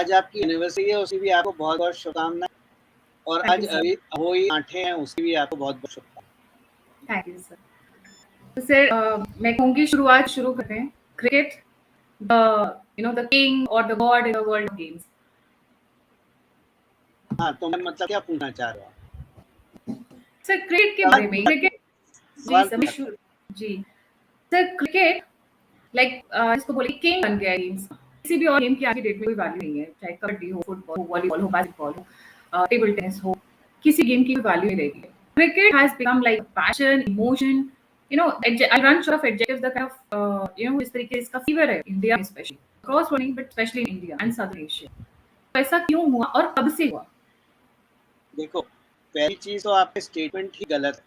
आज आपकी एनिवर्सरी है, उसकी भी आपको बहुत-बहुत शुभकामनाएँ और थैंक आज यू सर। अभी हुई आठें हैं, उसकी भी आपको बहुत-बहुत शुभकामनाएँ। Thank you sir. तो सर मैं कहूँगी शुरुआत शुरू करते हैं। क्रिकेट द किंग और the God in the world of games. हाँ, तो मैं मतलब क्या पूछना चाह रहा हूँ? सर क्रिकेट के सवाल बारे में पूछा जी सवाल सर पूछा था। जी सर क्रिकेट इसको बोले किंग बन गया है गेम्स का। किसी भी और गेम की आज की डेट में कोई वैल्यू नहीं है, चाहे कबड्डी हो, फुटबॉल हो, वॉलीबॉल हो, बास्केटबॉल हो, टेबल टेनिस हो, किसी गेम की वैल्यू नहीं रहेगी। Cricket has become like passion, emotion, I run short of adjectives the kind of इस तरीके से इसका फीवर है इंडिया में specially, cross world but specially in India and south Asia. तो ऐसा क्यों हुआ और कब से हुआ? देखो, पहली चीज़ तो आपके स्टेटमेंट ही गलत है।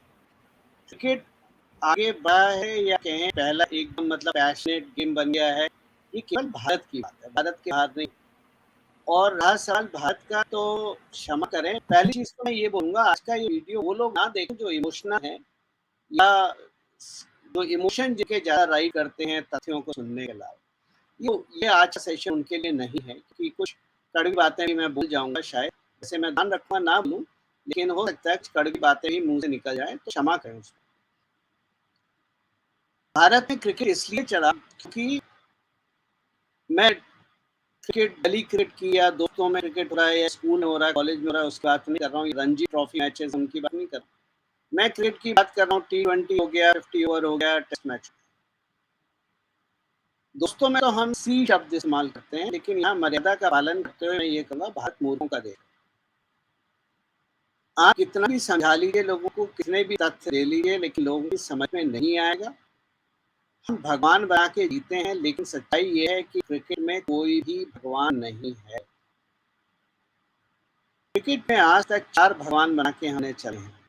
क्रिकेट आगे बढ़ा है या कहें पहला एकदम मतलब पैशनेट गेम बन गया है, ये केवल भारत की बात है, भारत के बाहर नहीं। और रहा सवाल भारत का, तो क्षमा करें, पहली चीज़ तो मैं ये बोलूँगा, आज का ये वीडियो वो लोग ना देखें जो इमोशनल हैं या जो इमोशन जिनके ज़्यादा राइड करते हैं तथ्यों को सुनने के अलावा। ये आज का सेशन उनके लिए नहीं है, क्योंकि कुछ कड़वी बातें भी मैं भूल जाऊँगा शायद। वैसे मैं ध्यान रखूँगा ना बोलूँ, लेकिन हो सकता है कुछ कड़वी बातें भी मुँह से निकल जाएँ, तो क्षमा करें उसको। भारत में क्रिकेट इसलिए चला क्योंकि मैं क्रिकेट गली क्रिकेट की या दोस्तों में क्रिकेट हो रहा है या स्कूल में हो रहा है, कॉलेज में हो रहा है, उसकी बात नहीं कर रहा हूँ। रणजी ट्रॉफी मैचेस उनकी बात नहीं कर रहा हूँ। मैं क्रिकेट की बात कर रहा हूँ, T20 हो गया, 50 ओवर हो गया, टेस्ट मैच। दोस्तों में तो हम सी शब्द इस्तेमाल करते हैं, लेकिन यहाँ मर्यादा का पालन करते हुए मैं ये कहूँगा, भारत मूर्खों का देश। आप कितना भी समझा लीजिए लोगों को, कितने भी तथ्य दे लीजिए, लेकिन लोगों की समझ में नहीं आएगा। हम भगवान बना के जीते हैं, लेकिन सच्चाई ये है कि क्रिकेट में कोई भी भगवान नहीं है। क्रिकेट में आज तक 4 भगवान बना के हमने चले हैं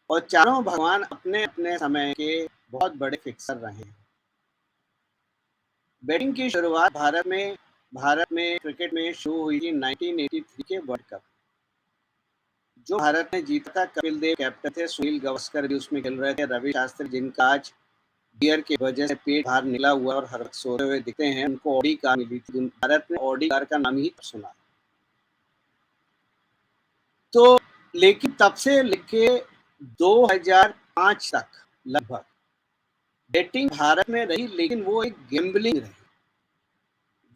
और चारों भगवान अपने-अपने समय के बहुत बड़े फिक्सर रहे हैं। बैटिंग की शुरुआत भारत में क्रिकेट में शुरू हुई थी 1983 के वर्ल्ड कप। जो भारत ने जीता था, कपिल देव कैप्टन थे, सुनील गावस्कर भी उसमें खेल रहे थे, रवि शास्त्री जिनका आज बियर की वजह से पेट बाहर निकला हुआ और हर वक्त सोते हुए दिखते हैं, उनको ऑडी कार मिली थी। भारत में ऑडी कार का नाम ही सुना। तो लेकिन तब से लेके 2005 तक लगभग बैटिंग भारत में रही, लेकिन वो एक गैम्बलिंग रही।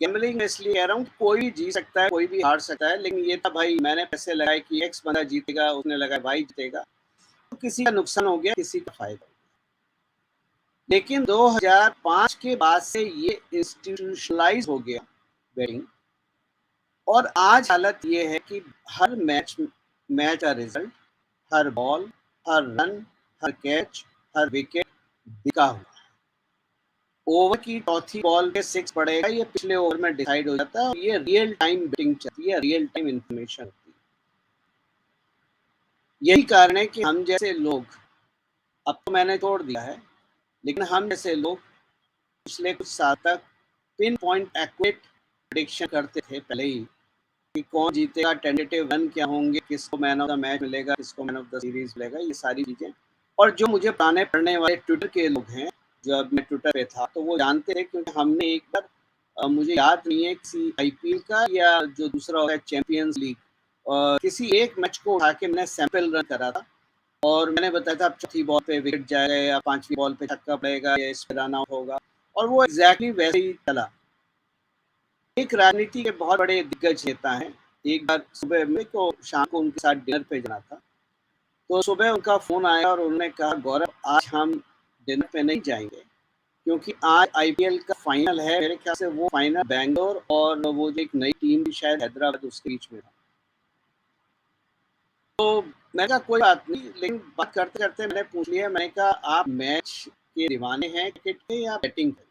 गैम्बलिंग मैं इसलिए कह रहा हूँ कि कोई भी जीत सकता है, कोई भी हार सकता है, लेकिन ये था भाई मैंने पैसे लगाए कि एक्स बंदा जीतेगा, उसने लगाया वाई जीतेगा, तो किसी का नुकसान हो गया, किसी का फायदा। लेकिन 2005 के बाद से ये इंस्टीट्यूशनलाइज हो गया बैटिंग, और आज हालत ये है कि हर मैच का रिजल्ट, हर बॉल, हर रन, हर कैच, हर विकेट बिका हुआ है। ओवर की चौथी बॉल पे 6 पड़ेगा, ये पिछले ओवर में डिसाइड हो जाता है, और ये रियल टाइम बैटिंग चलती है, रियल टाइम इंफॉर्मेशन होती है। यही कारण है कि हम जैसे लोग, अब तो मैंने छोड़ दिया है, लेकिन हम जैसे लोग पिछले कुछ साल तक पिन पॉइंट एक्यूरेट प्रेडिक्शन करते थे पहले ही कि कौन जीतेगा, टेंटेटिव रन क्या होंगे, किसको मैन ऑफ द मैच मिलेगा, किसको मैन ऑफ द सीरीज मिलेगा, ये सारी चीज़ें। और जो मुझे पुराने पढ़ने वाले ट्विटर के लोग हैं, जब मैं ट्विटर पे था, तो वो जानते हैं, क्योंकि हमने एक बार मुझे याद नहीं है किसी आईपीएल का या जो दूसरा होता है चैंपियंस लीग, किसी एक मैच को उठा के मैंने सैंपल रन करा था और मैंने बताया था अब चौथी बॉल पे विकेट जाएगा या 5वीं बॉल पे छक्का पड़ेगा या इस पे रन आउट होगा, और वो एग्जैक्टली वैसे ही चला। एक राजनीति के बहुत बड़े दिग्गज नेता हैं, एक बार सुबह मेरे को शाम को उनके साथ डिनर पे जाना था, तो सुबह उनका फ़ोन आया और उन्होंने कहा, गौरव आज हम डिनर पे नहीं जाएँगे, क्योंकि आज आईपीएल का फाइनल है। मेरे ख्याल से वो फाइनल बैंगलोर और वो जो एक नई टीम भी शायद हैदराबाद, उसके बीच में था। तो मैंने कहा कोई बात नहीं, लेकिन बात करते-करते मैंने पूछ लिया, मैंने कहा आप मैच के दीवाने हैं क्रिकेट के या बैटिंग के?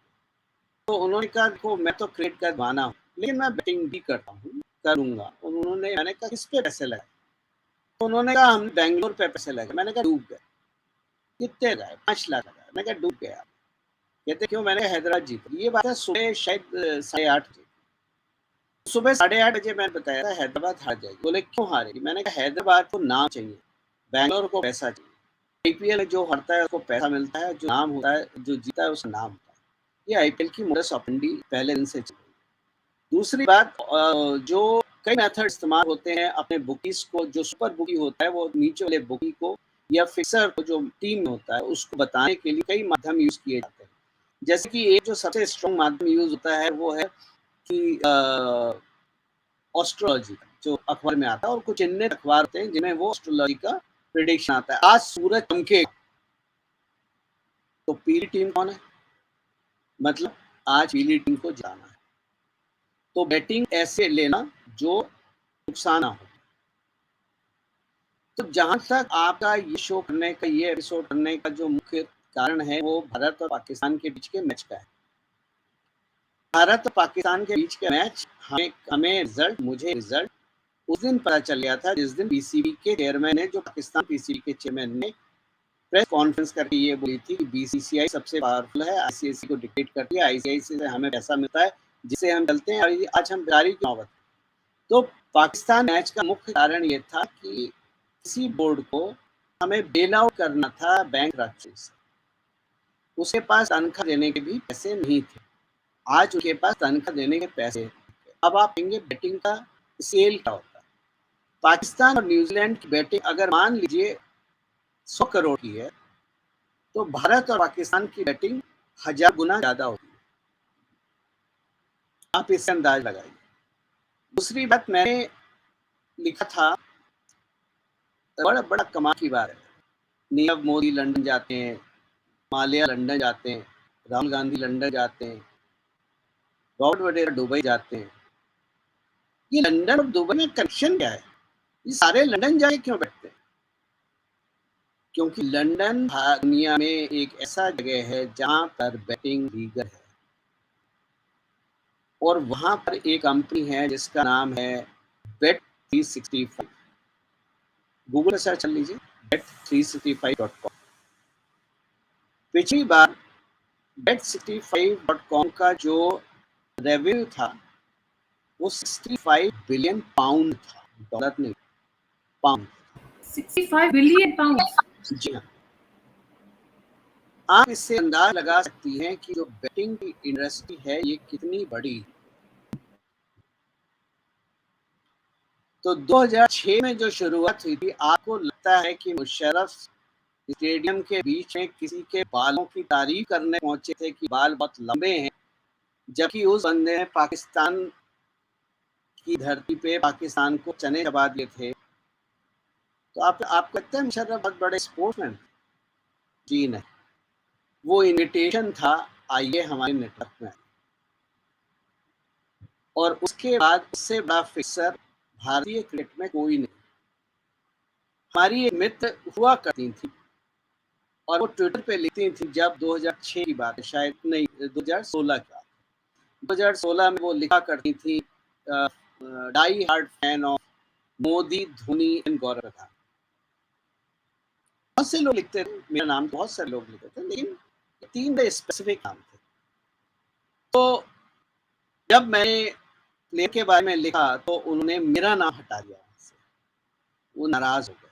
तो उन्होंने कहा देखो मैं तो क्रिकेट का दीवाना हूँ, लेकिन मैं बैटिंग भी करता हूँ, करूँगा। मैंने कहा किस पे पैसे लगाए? तो उन्होंने कहा हमने बैंगलोर पे पैसे लगाए। मैंने कहा डूब गए। कितने लगाए? 5 लाख लगाए। मैंने कहा डूब गया। कहते क्यों? मैंने कहा हैदराबाद जीती। ये बात है सुबह शायद 8:30 बजे। सुबह 8:30 बजे मैंने बताया था हैदराबाद हार जाएगी। बोले क्यों हारेगी? मैंने कहा हैदराबाद को नाम चाहिए, बैंगलोर को पैसा चाहिए। आईपीएल में जो हारता है उसको पैसा मिलता है, जो नाम होता है, जो जीता है उसका नाम होता है। ये आईपीएल की मोडस ऑपरेंडी पहले दिन से चल रही है। दूसरी बात जो कई मेथड इस्तेमाल होते हैं अपने बुकीज को, जो सुपर बुकी होता है वो नीचे वाले बुकी को या फिक्सर को जो टीम में होता है उसको बताने के लिए कई माध्यम यूज किए जाते हैं। जैसे कि एक जो सबसे स्ट्रॉन्ग माध्यम यूज होता है वो है कि एस्ट्रोलॉजी जो अखबार में आता है, और कुछ चिन्हित अखबार होते हैं जिनमें वो एस्ट्रोलॉजी का प्रेडिक्शन आता है। आज सूरज चमकेगा तो पीली टीम कौन है, मतलब आज पीली टीम को जाना है। तो बैटिंग ऐसे लेना जो नुकसान ना हो। तो जहां तक आपका ये शो करने का, ये एपिसोड करने का जो मुख्य कारण है वो भारत और पाकिस्तान के बीच के मैच का है। भारत और पाकिस्तान के बीच के मैच हमें रिजल्ट, मुझे रिजल्ट उस दिन पता चल गया था जिस दिन पीसीबी के चेयरमैन ने, जो पाकिस्तान पीसीबी के चेयरमैन ने प्रेस कॉन्फ्रेंस करके ये बोली थी कि बीसीसीआई सबसे पावरफुल है, आईसीसी को डिक्टेट करती है, आईसीसी से हमें पैसा मिलता है जिससे हम चलते हैं, और आज हम जारी की नौबत। तो पाकिस्तान मैच का मुख्य कारण ये था कि किसी बोर्ड को हमें बेल आउट करना था बैंक रफ्ती से। उसके पास तनख्वाह देने के भी पैसे नहीं थे, आज उसके पास तनख्वाह देने के पैसे। अब आप कहेंगे बैटिंग का सेल क्या होता है। पाकिस्तान और न्यूजीलैंड की बैटिंग अगर मान लीजिए 100 करोड़ की है तो भारत और पाकिस्तान की बैटिंग 1000 गुना ज्यादा होती है। आप इससे अंदाज लगाइए। दूसरी बात मैंने लिखा था, बड़ा बड़ा कमाल की बात है, नीरव मोदी लंदन जाते हैं, माल्या लंदन जाते हैं, राहुल गांधी लंदन जाते हैं, रॉबर्ट वडेरा दुबई जाते हैं। ये लंदन और दुबई में कनेक्शन क्या है? ये सारे लंदन जाके क्यों बैठते हैं? क्योंकि लंदन दुनिया में एक ऐसा जगह है जहां पर बैटिंग लीगल है, और वहां पर एक कंपनी है जिसका नाम है bet365। गूगल पर सर्च कर लीजिए bet365.com। पिछली बार bet365.com का जो रेवेन्यू था वो 65 बिलियन पाउंड था, डॉलर नहीं, पाउंड। 65 billion pounds. जी हाँ। आप इससे अंदाज लगा सकती हैं कि जो बैटिंग की इंडस्ट्री है ये कितनी बड़ी। तो 2006 में जो शुरुआत हुई थी, आपको लगता है कि मुशर्रफ स्टेडियम के बीच में किसी के बालों की तारीफ करने पहुंचे थे कि बाल बहुत लंबे हैं, जबकि उस बंदे ने पाकिस्तान की धरती पे पाकिस्तान को चने चबा दिए थे। तो आपको लगता है मुशर्रफ बहुत बड़े स्पोर्ट्समैन? जी नहीं, वो इन्विटेशन था, आइए हमारे नेटवर्क में। और उसके बाद उससे बड़ा फिक्सर भारतीय क्रिकेट में कोई नहीं। हमारी एक मित्र हुआ करती थी और वो ट्विटर पे लिखती थी, जब 2006 की बात है, शायद नहीं 2016 की बात, 2016 में वो लिखा करती थी, die hard fan of Modi, Dhoni and Gaurav Pradhan. बहुत से लोग लिखते थे, मेरा नाम बहुत सारे लोग लिखते थे, लेकिन 3 स्पेसिफिक नाम थे। तो जब मैंने प्लेयर के बारे में लिखा तो उन्होंने मेरा नाम हटा दिया, वो नाराज हो गए।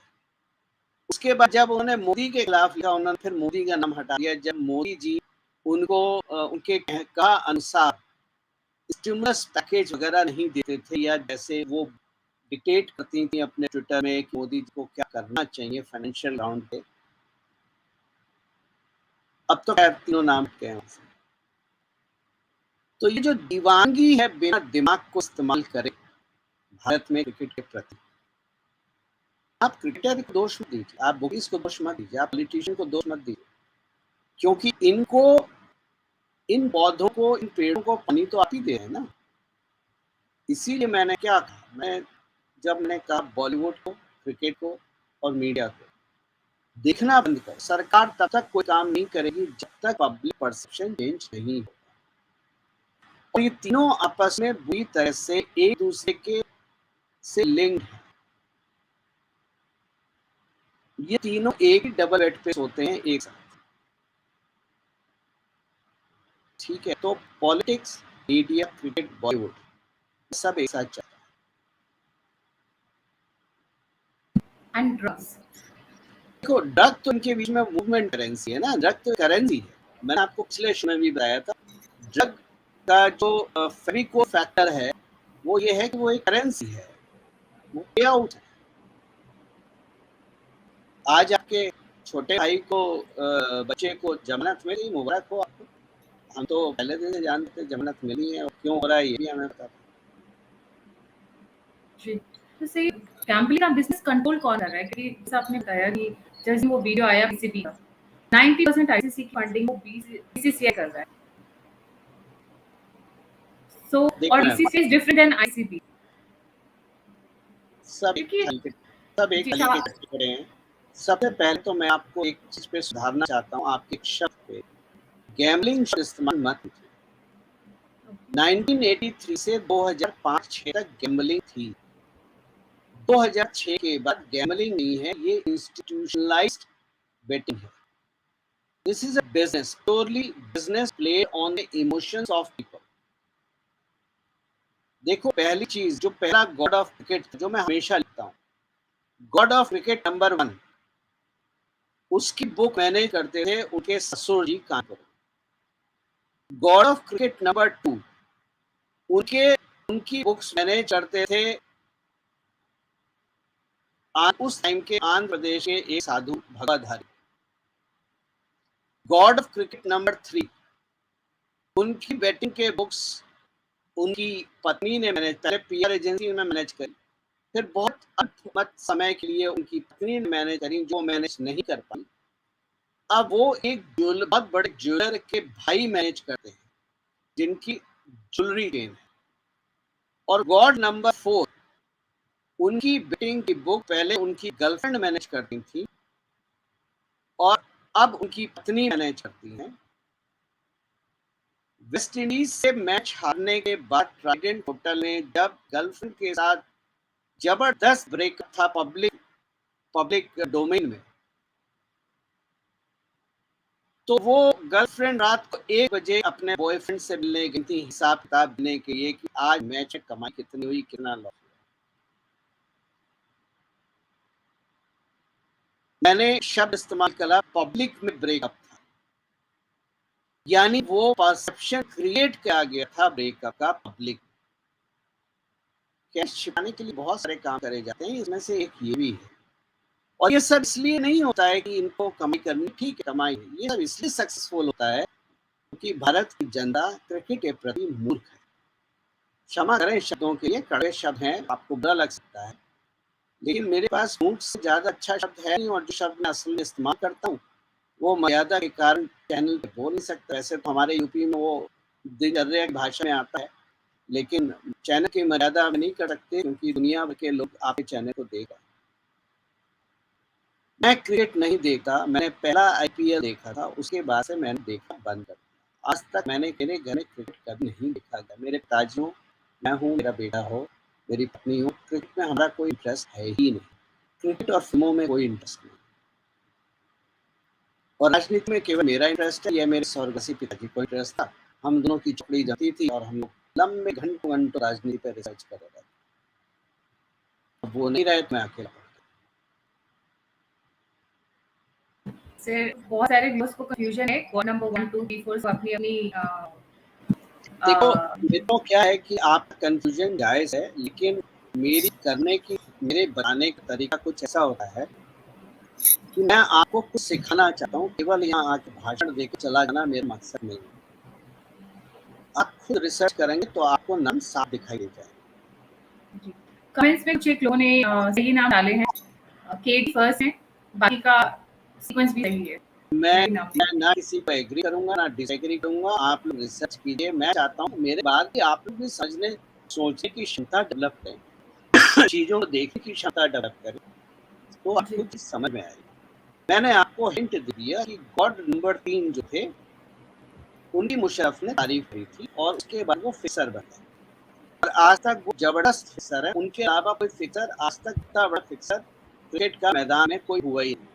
उसके बाद जब उन्होंने मोदी के खिलाफ लिखा, उन्होंने फिर मोदी का नाम हटा दिया। जब मोदी जी उनको उनके कहा अनुसार स्टिमुलस पैकेज वगैरह नहीं देते थे, या जैसे वो डिक्टेट करती थी अपने ट्विटर में कि मोदी जी को क्या करना चाहिए फाइनेंशियल ग्राउंड पे, अब तो खैर तीनों नाम के हैं। तो ये जो दीवानगी है बिना दिमाग को इस्तेमाल करे भारत में क्रिकेट के प्रति, आप क्रिकेटर को दोष मत दीजिए, आप बुकीज को दोष मत दीजिए, आप पॉलिटिशियन को दोष मत दीजिए, क्योंकि इनको, इन पौधों को, इन पेड़ों को पानी तो आप ही दे रहे हैं ना। इसीलिए मैंने क्या कहा, जब मैंने कहा बॉलीवुड को, क्रिकेट को और मीडिया को देखना बंद कर, सरकार तब तक कोई काम नहीं करेगी जब तक पब्लिक परसेप्शन चेंज नहीं हो। और ये तीनों आपस में बुरी तरह से एक दूसरे के से लिंक्ड है। ये तीनों एक ही डबल बेड पे सोते हैं एक साथ, ठीक है। तो पॉलिटिक्स, मीडिया, क्रिकेट, बॉलीवुड सब एक साथ चलता है। एंड ड्रग्स, देखो ड्रग तो इनके बीच में मूवमेंट करेंसी है ना, ड्रग तो करेंसी है। मैंने आपको पिछले शो में भी बताया था, ड्रग का जो फेविको फैक्टर है वो ये है कि वो एक करेंसी है, वो पे आउट है। आज आपके छोटे भाई को बच्चे को जमानत मिली, मुबारक हो आपको। हम तो पहले दिन से जानते थे जमानत मिली है और क्यों हो रहा है ये भी हमें पता था। जी। तो सही गैम्बलिंग का बिज़नेस कंट्रोल कौन कर रहा है? क्योंकि जैसा आपने बताया कि जैसे वो वीडियो आया बीसीबी का, 90% आईसीसी की फंडिंग वो बीसीसीआई कर रहा है। सो और देखिए ma'am, BCCI is different than ICB. सब एक क्योंकि थल के सब एक जी, थैली के टुकड़े हैं। सबसे पहले तो मैं आपको एक चीज़ पे सुधारना चाहता हूँ, आपके एक शब्द पे, गैम्बलिंग शब्द इस्तेमाल मत कीजिए। 1983 से 2005-6 तक गैम्बलिंग थी। 2006 के बाद गैम्बलिंग नहीं है, ये इंस्टीट्यूशनलाइज्ड बेटिंग है। This is a business, purely business played on the emotions of people. देखो, पहली चीज, जो पहला गॉड ऑफ क्रिकेट जो मैं हमेशा लिखता हूँ, गॉड ऑफ क्रिकेट नंबर 1, उसकी बुक मैंने करते थे उनके ससुर जी Kanpur. God of cricket number 2, उनकी बुक्स मैंने करते थे उस टाइम के आंध्र प्रदेश के एक साधु भगवाधारी। गॉड ऑफ क्रिकेट नंबर 3, उनकी बैटिंग के बुक्स उनकी पत्नी ने मैनेज, पहले पीआर एजेंसी में मैनेज करी, फिर बहुत अल्प समय के लिए उनकी पत्नी ने मैनेज करी, जो मैनेज नहीं कर पाई। अब वो एक बहुत बड़े ज्वेलर के भाई मैनेज करते हैं, जिनकी ज्वेलरी चेन है। और गॉड नंबर 4, उनकी बैटिंग की बुक पहले उनकी गर्लफ्रेंड मैनेज करती थी और अब उनकी पत्नी मैनेज करती है। वेस्ट इंडीज से मैच हारने के बाद ट्राइडेंट होटल में जब गर्लफ्रेंड के साथ जबरदस्त ब्रेकअप था पब्लिक डोमेन में, तो वो गर्लफ्रेंड रात को 1 बजे अपने बॉयफ्रेंड से मिलने गई थी, हिसाब किताब देने के लिए कि आज मैच में कमाई कितनी हुई, कितना लॉस। मैंने शब्द इस्तेमाल करा, पब्लिक में ब्रेकअप था, यानी वो परसेप्शन क्रिएट किया गया था ब्रेकअप का पब्लिक। कैश छिपाने के लिए बहुत सारे काम करे जाते हैं, इसमें से एक ये भी है। और ये सब इसलिए नहीं होता है कि इनको कमाई करनी, ठीक है कमाई है, ये सब इसलिए सक्सेसफुल होता है क्योंकि भारत की जनता क्रिकेट के प्रति मूर्ख है। क्षमा करें शब्दों के लिए, कड़वे शब्द हैं, आपको बुरा लग सकता है, लेकिन मेरे पास मूर्ख से ज्यादा अच्छा शब्द है नहीं। और जो शब्द मैं असल में इस्तेमाल करता हूँ वो मर्यादा के कारण चैनल पे बोल नहीं सकता। वैसे तो हमारे यूपी में वो दिनचर्या की भाषा में आता है, लेकिन चैनल की मर्यादा में नहीं कर सकते क्योंकि दुनिया भर के लोग आपके चैनल को देगा। मैं क्रिकेट नहीं देखता, मैंने पहला आईपीएल देखा था, उसके बाद से मैंने देखना बंद कर दिया। आज तक मैंने मेरे घर में क्रिकेट कभी नहीं देखा गया। मेरे पिताजी हो, मैं हूँ, मेरा बेटा हो, मेरी पत्नी हो, क्रिकेट में हमारा कोई इंटरेस्ट है ही नहीं। क्रिकेट और फिल्मों में कोई इंटरेस्ट नहीं, और राजनीति में केवल मेरा इंटरेस्ट है, यह मेरे स्वर्गवासी पिताजी को इंटरेस्ट था। हम दोनों की चुपड़ी जमती थी और हम लोग लंबे घंटों घंटों राजनीति पर रिसर्च कर रहे थे। अब वो नहीं रहे तो मैं अकेला पड़ से बहुत सारे व्यूअर्स को कंफ्यूजन है, कौन नंबर 1 2 3 4 अपनी अपनी गया। देखो, मेरे क्या है कि आपका कंफ्यूजन जायज है, लेकिन मेरे बताने का तरीका कुछ ऐसा होता है कि मैं आपको कुछ सिखाना चाहता हूँ, केवल यहाँ आके भाषण देकर चला जाना मेरा मकसद नहीं है। आप खुद रिसर्च करेंगे तो आपको नाम साफ दिखाई दे जाएगा। कमेंट्स में कुछ एक लोगों ने सही नाम डाले हैं, केट फर्स्ट है, बाकी का सीक्वेंस भी सही है। मैं ना किसी पर एग्री करूंगा ना डिसएग्री करूंगा। आप लोग रिसर्च कीजिए। मैं चाहता हूँ मेरे बाद भी आप लोग भी समझने सोचने की क्षमता डेवलप करें, चीजों को देखने की क्षमता डेवलप करें, तो आपको चीज समझ में आएगी। मैंने आपको हिंट दे दिया कि गॉड नंबर 3 जो थे उनकी मुशर्रफ ने तारीफ की थी और उसके बाद वो फिक्सर बने और आज तक वो जबरदस्त फिक्सर है। उनके अलावा कोई फिक्सर आज तक इतना बड़ा फिक्सर क्रिकेट का मैदान में कोई हुआ ही नहीं।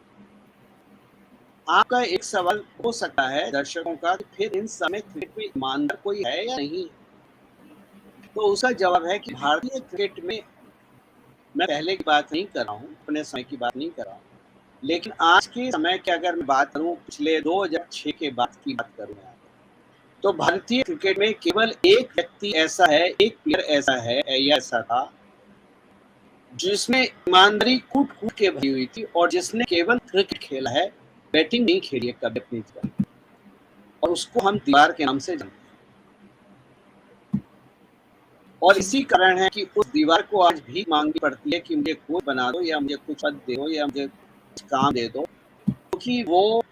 आपका एक सवाल हो सकता है दर्शकों का कि फिर इन समय क्रिकेट में ईमानदार कोई है या नहीं, तो उसका जवाब है कि भारतीय क्रिकेट में, मैं पहले की बात नहीं कर रहा हूँ, अपने समय की बात नहीं कर रहा हूँ, लेकिन आज के समय की अगर मैं बात करूँ, पिछले 2006 के बाद की बात करूँ, तो भारतीय क्रिकेट में केवल एक व्यक्ति ऐसा है, एक प्लेयर ऐसा है या ऐसा था जिसमें ईमानदारी कूट-कूट के भरी हुई थी और जिसने केवल क्रिकेट खेला है, बैटिंग नहीं खेली है कभी अपनी जीवन, और उसको हम दीवार के नाम से जानते हैं। और इसी कारण है कि उस दीवार को आज भीख मांगनी पड़ती है कि मुझे कोच बना दो या मुझे कुछ पद दे दो या मुझे कुछ काम दे दो, क्योंकि वो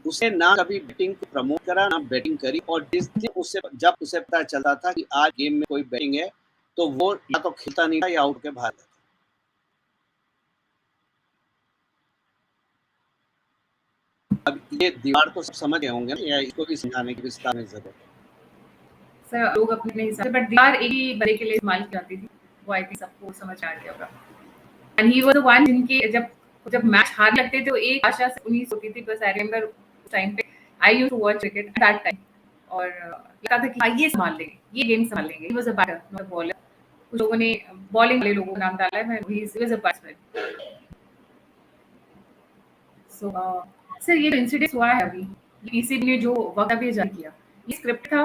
उसने ना कभी बैटिंग को प्रमोट करा ना बैटिंग करी, और जिस दिन जब उसे पता चलता था कि आज गेम में कोई बैटिंग है तो वो या तो खेलता नहीं था या आउट के बाहर था। अब ये दीवार तो सब समझ गए होंगे ना, या इसको भी समझाने की विस्तार में जरूरत है? सर लोग अपने हिसाब से, बट दीवार एक ही बड़े के लिए इस्तेमाल की जाती थी, वो आई थिंक सबको समझ आ गया होगा। And he was the one जिनके जब मैच हारने लगते थे तो एक आशा से उन्हीं से होती थी, बस आई रिमेंबर उस टाइम पे I used to watch cricket at that time, और लगता था कि हाँ, ये संभाल लेंगे, ये गेम संभाल लेंगे। He was a batter not a bowler. कुछ लोगों ने बॉलिंग वाले लोगों का नाम डाला है, ही was a batsman. So sir ये इंसिडेंट हुआ है अभी पीसीबी ने जो वक्तव्य जारी किया, ये स्क्रिप्ट था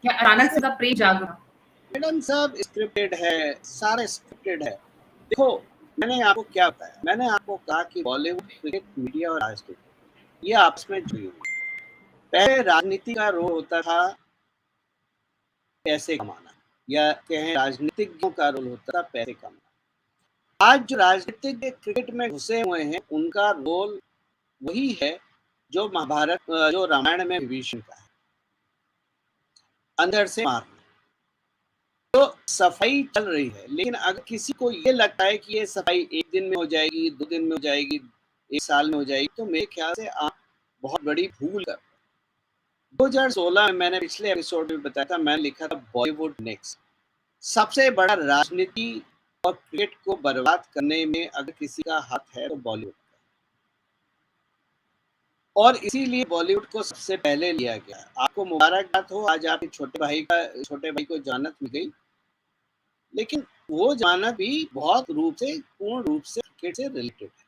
या अचानक से प्रेम जागा? मैडम साहब स्क्रिप्टेड है, सारा स्क्रिप्टेड है। देखो, मैंने आपको क्या बताया, मैंने आपको कहा कि बॉलीवुड, क्रिकेट, मीडिया और राजनीति ये आपस में जुड़ी हुई है। पहले राजनीति का रोल होता था पैसे कमाना, या कहें राजनीतिज्ञों का रोल होता था पैसे कमाना। आज जो राजनीतिज्ञ क्रिकेट में घुसे हुए हैं उनका रोल वही है जो महाभारत, जो रामायण में विभीषण का है, अंदर से मारना। तो सफाई चल रही है, लेकिन अगर किसी को ये लगता है कि ये सफाई एक दिन में हो जाएगी, 2 दिन में हो जाएगी, 1 साल में हो जाएगी, तो मेरे ख्याल से आप बहुत बड़ी भूल कर। 2016 में मैंने पिछले एपिसोड में बताया था, मैंने लिखा था बॉलीवुड नेक्स्ट। सबसे बड़ा राजनीति और क्रिकेट को बर्बाद करने में अगर किसी का हाथ है तो बॉलीवुड का, और इसीलिए बॉलीवुड को सबसे पहले लिया गया। आपको मुबारकबाद हो, आज आपके छोटे भाई को जमानत मिल गई, लेकिन वो जमानत भी बहुत पूर्ण रूप से क्रिकेट से रिलेटेड है,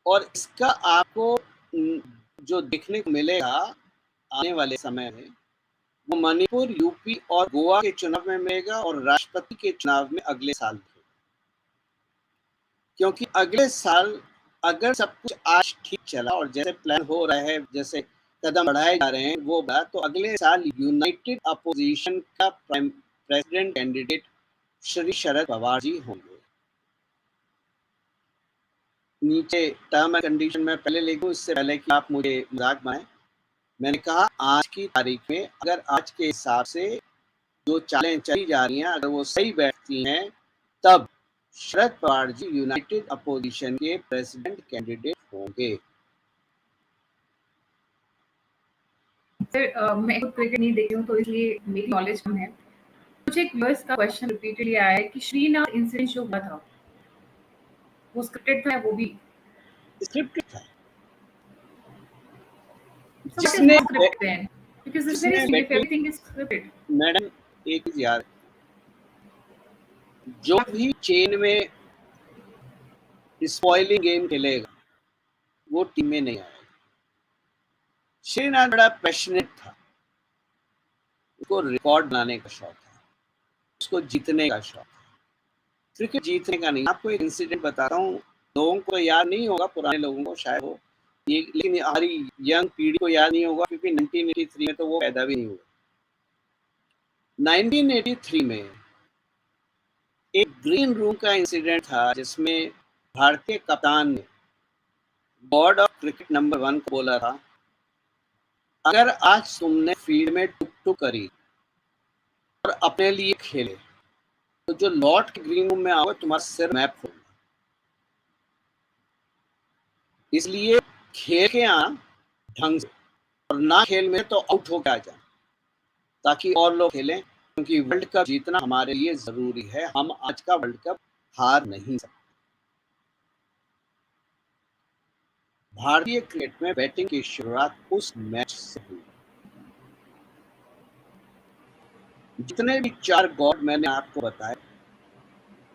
और इसका आपको जो देखने को मिलेगा आने वाले समय में, वो मणिपुर, यूपी और गोवा के चुनाव में मिलेगा और राष्ट्रपति के चुनाव में अगले साल मिलेगा। क्योंकि अगले साल अगर सब कुछ आज ठीक चला और जैसे प्लान हो रहा है, जैसे कदम बढ़ाए जा रहे हैं वो बात, तो अगले साल यूनाइटेड अपोजिशन का प्रेसिडेंट कैंडिडेट श्री शरद पवार जी होंगे। नीचे टर्म एंड कंडीशन में पहले लिखूं, इससे पहले कि आप मुझे मजाक बनाएं, मैंने कहा आज की तारीख में अगर आज के हिसाब से जो चालें चली जा रही हैं अगर वो सही बैठती हैं, तब शरद पवार जी यूनाइटेड अपोजिशन के प्रेसिडेंट कैंडिडेट होंगे। सर मैं खुद क्रिकेट नहीं देखती हूँ तो इसलिए मेरी नॉलेज कम है। मुझे एक व्यूअर्स का क्वेश्चन रिपीटेडली आया है कि श्रीनाथ इंसिडेंट जो हुआ था वो स्क्रिप्टेड था, वो भी स्क्रिप्टेड था। So what is जिसने not scripted then? Because it's very जिसने simple if batting, everything is scripted. Madam एक चीज याद, जो भी चेन में स्पॉइलिंग गेम खेलेगा वो टीम में नहीं आएगा। श्रीनाथ बड़ा पैशनेट था, उसको रिकॉर्ड बनाने का शौक था, उसको जीतने का शौक था, क्रिकेट जीतने का नहीं। आपको एक इंसिडेंट बताता हूँ, लोगों को याद नहीं होगा, पुराने लोगों को शायद हो ये, लेकिन हमारी यंग पीढ़ी को याद नहीं होगा क्योंकि 1983 में तो वो पैदा भी नहीं हुआ। 1983 में एक ग्रीन रूम का इंसिडेंट था जिसमें भारतीय कप्तान ने गॉड ऑफ क्रिकेट नंबर 1 को बोला था, अगर आज तुमने फील्ड में टुक टुक करी और अपने लिए खेले तो जो लौट के ग्रीन रूम में आओगे तुम्हारा सिर मैं फोड़ूंगा। इसलिए खेल के आना ढंग से, और ना खेल में तो आउट होकर आ जाए ताकि और लोग खेलें, क्योंकि वर्ल्ड कप जीतना हमारे लिए जरूरी है। हम आज का वर्ल्ड कप हार नहीं सकते। भारतीय क्रिकेट में बैटिंग की शुरुआत उस मैच से हुई। जितने भी 4 गॉड मैंने आपको बताए,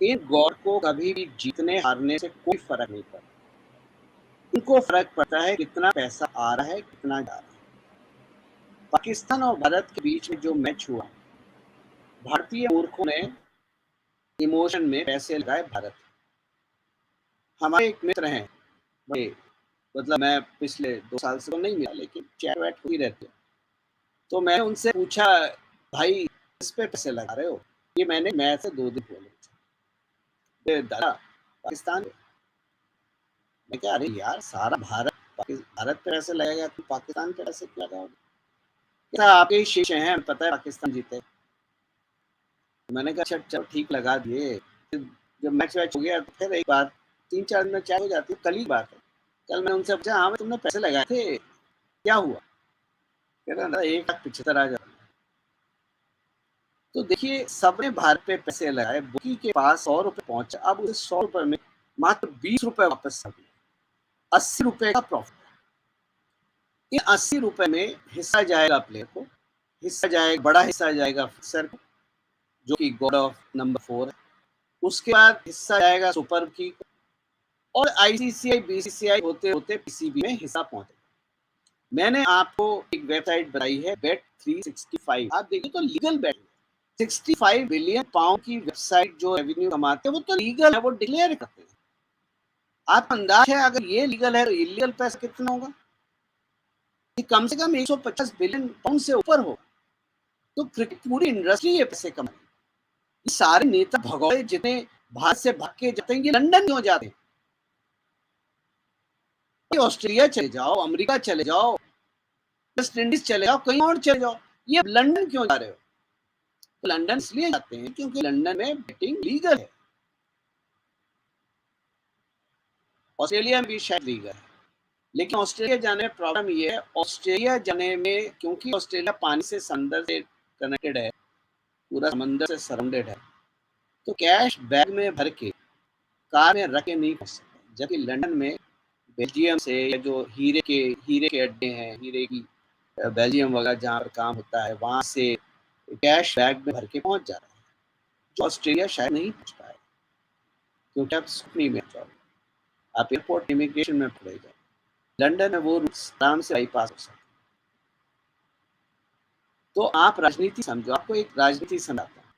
इन गॉड को कभी भी जीतने हारने से कोई फर्क नहीं पड़ता। उनको फर्क पड़ता है कितना पैसा आ रहा है, कितना जा रहा है। पाकिस्तान और भारत के बीच में जो मैच हुआ, भारतीय मूर्खों ने इमोशन में पैसे लगाए भारत। हमारे एक मित्र हैं, बड़े मतलब मैं पिछले 2 साल से तो नहीं मिला, लेकिन चैट-वैट हुई रहती है। तो मैंने उनसे पूछा, भाई किस पे पैसे लगा रहे हो? ये मैंने मैच से 2 दिन पहले पूछा। दादा पाकिस्तान। मैं कहा अरे यार सारा भारत पे पैसे लगाएगा, तुम पाकिस्तान पे पैसे क्यों लगाओगे? कहता आपके ही शिष्य हैं, पता है पाकिस्तान जीते। मैंने कहा अच्छा चलो ठीक लगा दिए। फिर जब मैच-वैच हो गया तो फिर एक बात 3-4 दिन में चाय हो जाती है, कल की बात है। कल मैंने उनसे पूछा, हाँ तुमने पैसे लगाए थे, क्या हुआ? कह रहा था 1,75,000। तो देखिए सबने भारत पे पैसे लगाए, बुकी के पास 100 रुपए पहुंचा, अब उसे 100 रुपए में मात्र 20 रुपए वापस आ गए, 80 रुपए का प्रॉफिट। इन 80 रुपए में हिस्सा जाएगा प्लेयर को, हिस्सा जाएगा, बड़ा हिस्सा जाएगा फिक्सर को, जो कि गॉड ऑफ नंबर 4 है। उसके बाद हिस्सा जाएगा सुपर की को, और आईसीसीआई बीसीसीआई होते होते पीसीबी में हिस्सा पहुंचे। मैंने आपको एक वेबसाइट बताई है बेट 365, आप देखिए तो लीगल बेट 65 बिलियन पाउंड की वेबसाइट जो रेवेन्यू कमाते हैं वो तो लीगल है, वो डिक्लेयर करते हैं। आपको अंदाज है अगर ये लीगल है तो इलीगल पैसा कितना होगा? कि कम से कम 150 बिलियन पाउंड से ऊपर हो। तो क्रिकेट पूरी इंडस्ट्री ये पैसे कमाए। ये सारे नेता भगौड़े जितने भारत से भाग के जाते हैं, ये लंदन क्यों जाते हैं? ऑस्ट्रेलिया चले जाओ, अमेरिका चले जाओ, वेस्ट इंडीज चले जाओ, कहीं और चले जाओ, ये लंदन क्यों जा रहे हो? तो लंदन इसलिए जाते हैं क्योंकि लंदन में बेटिंग लीगल है। ऑस्ट्रेलिया में भी शायद लीगल है, लेकिन ऑस्ट्रेलिया जाने में प्रॉब्लम ये है, ऑस्ट्रेलिया जाने में क्योंकि ऑस्ट्रेलिया पानी से समंदर से कनेक्टेड है, पूरा समंदर से सराउंडेड है, तो कैश बैग में भर के कार में रख के नहीं पहुंच सकते। जबकि लंदन में बेल्जियम से या जो हीरे के अड्डे हैं, हीरे की बेल्जियम वगैरह जहाँ पर काम होता है, वहाँ से कैश बैग में भर के पहुंच जा रहा है, जो ऑस्ट्रेलिया शायद नहीं पहुंच पाए क्योंकि आप नहीं में जाओ, आप एयरपोर्ट इमिग्रेशन में पड़े जाओ। लंदन में वो आराम से बाईपास हो सकता है। तो आप राजनीति समझो, आपको एक राजनीति समझाता हूँ।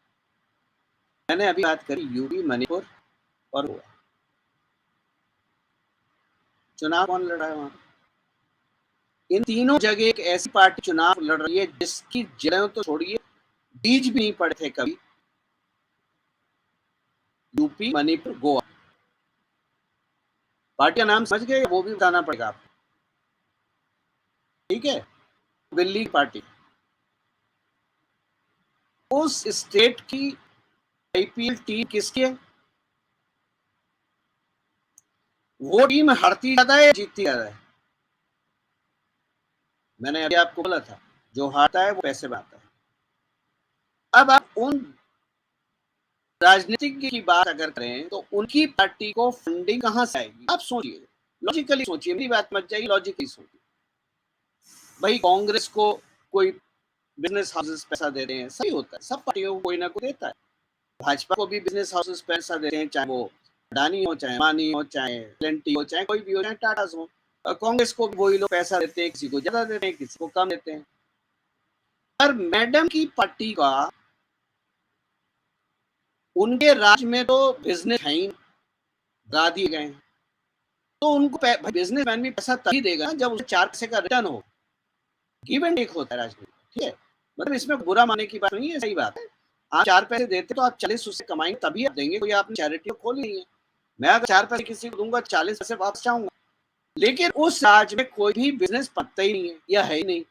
मैंने अभी बात करी यूपी, मणिपुर और गोवा। चुनाव कौन लड़ रहा है वहां? इन तीनों जगह एक ऐसी पार्टी चुनाव लड़ रही है जिसकी जड़ें तो छोड़िए, बीज भी नहीं पड़े थे कभी। यूपी, मणिपुर, गोवा। पार्टी का नाम समझ गए? वो भी बताना पड़ेगा आपको, ठीक है? दिल्ली पार्टी। उस स्टेट की आईपीएल टीम किसकी है? वो टीम हारती ज्यादा है, जीतती ज्यादा है? मैंने अभी आपको बोला था, जो हारता है वो पैसे बनाता है। अब आप उन राजनीतिज्ञ की बात अगर करें तो उनकी पार्टी को फंडिंग कहां से आएगी? आप सोचिए, लॉजिकली सोचिए, मेरी बात मत जाइए, लॉजिकली सोचिए। भाई कांग्रेस को कोई बिजनेस हाउसेस पैसा दे रहे हैं, सही होता है, सब पार्टियों को कोई ना कोई देता है। भाजपा को भी बिजनेस हाउसेस पैसा दे रहे हैं, चाहे वो अडानी हो, चाहे अंबानी हो, चाहे एल&टी हो, चाहे कोई भी हो, चाहे टाटा हो। कांग्रेस को भी वही लोग पैसा देते हैं, किसी को ज्यादा देते हैं, किसी को कम देते हैं। पर मैडम की पार्टी का उनके राज्य में तो बिजनेस है ही, गा दिए गए हैं। तो उनको बिजनेसमैन भी पैसा तभी देगा जब उसे 4 पैसे का रिटर्न हो। गिव एंड टेक होता है राजनीति, ठीक है? मतलब इसमें बुरा मानने की बात नहीं है, सही बात है। आप 4 पैसे देते तो आप 40 उससे कमाएंगे तभी आप देंगे, कोई आपने चैरिटी खोली नहीं है। मैं अगर 4 पैसे किसी को दूंगा, 40 पैसे वापस चाहूंगा। लेकिन उस राज्य में कोई भी बिजनेस पत्ता ही नहीं है, या है ही नहीं।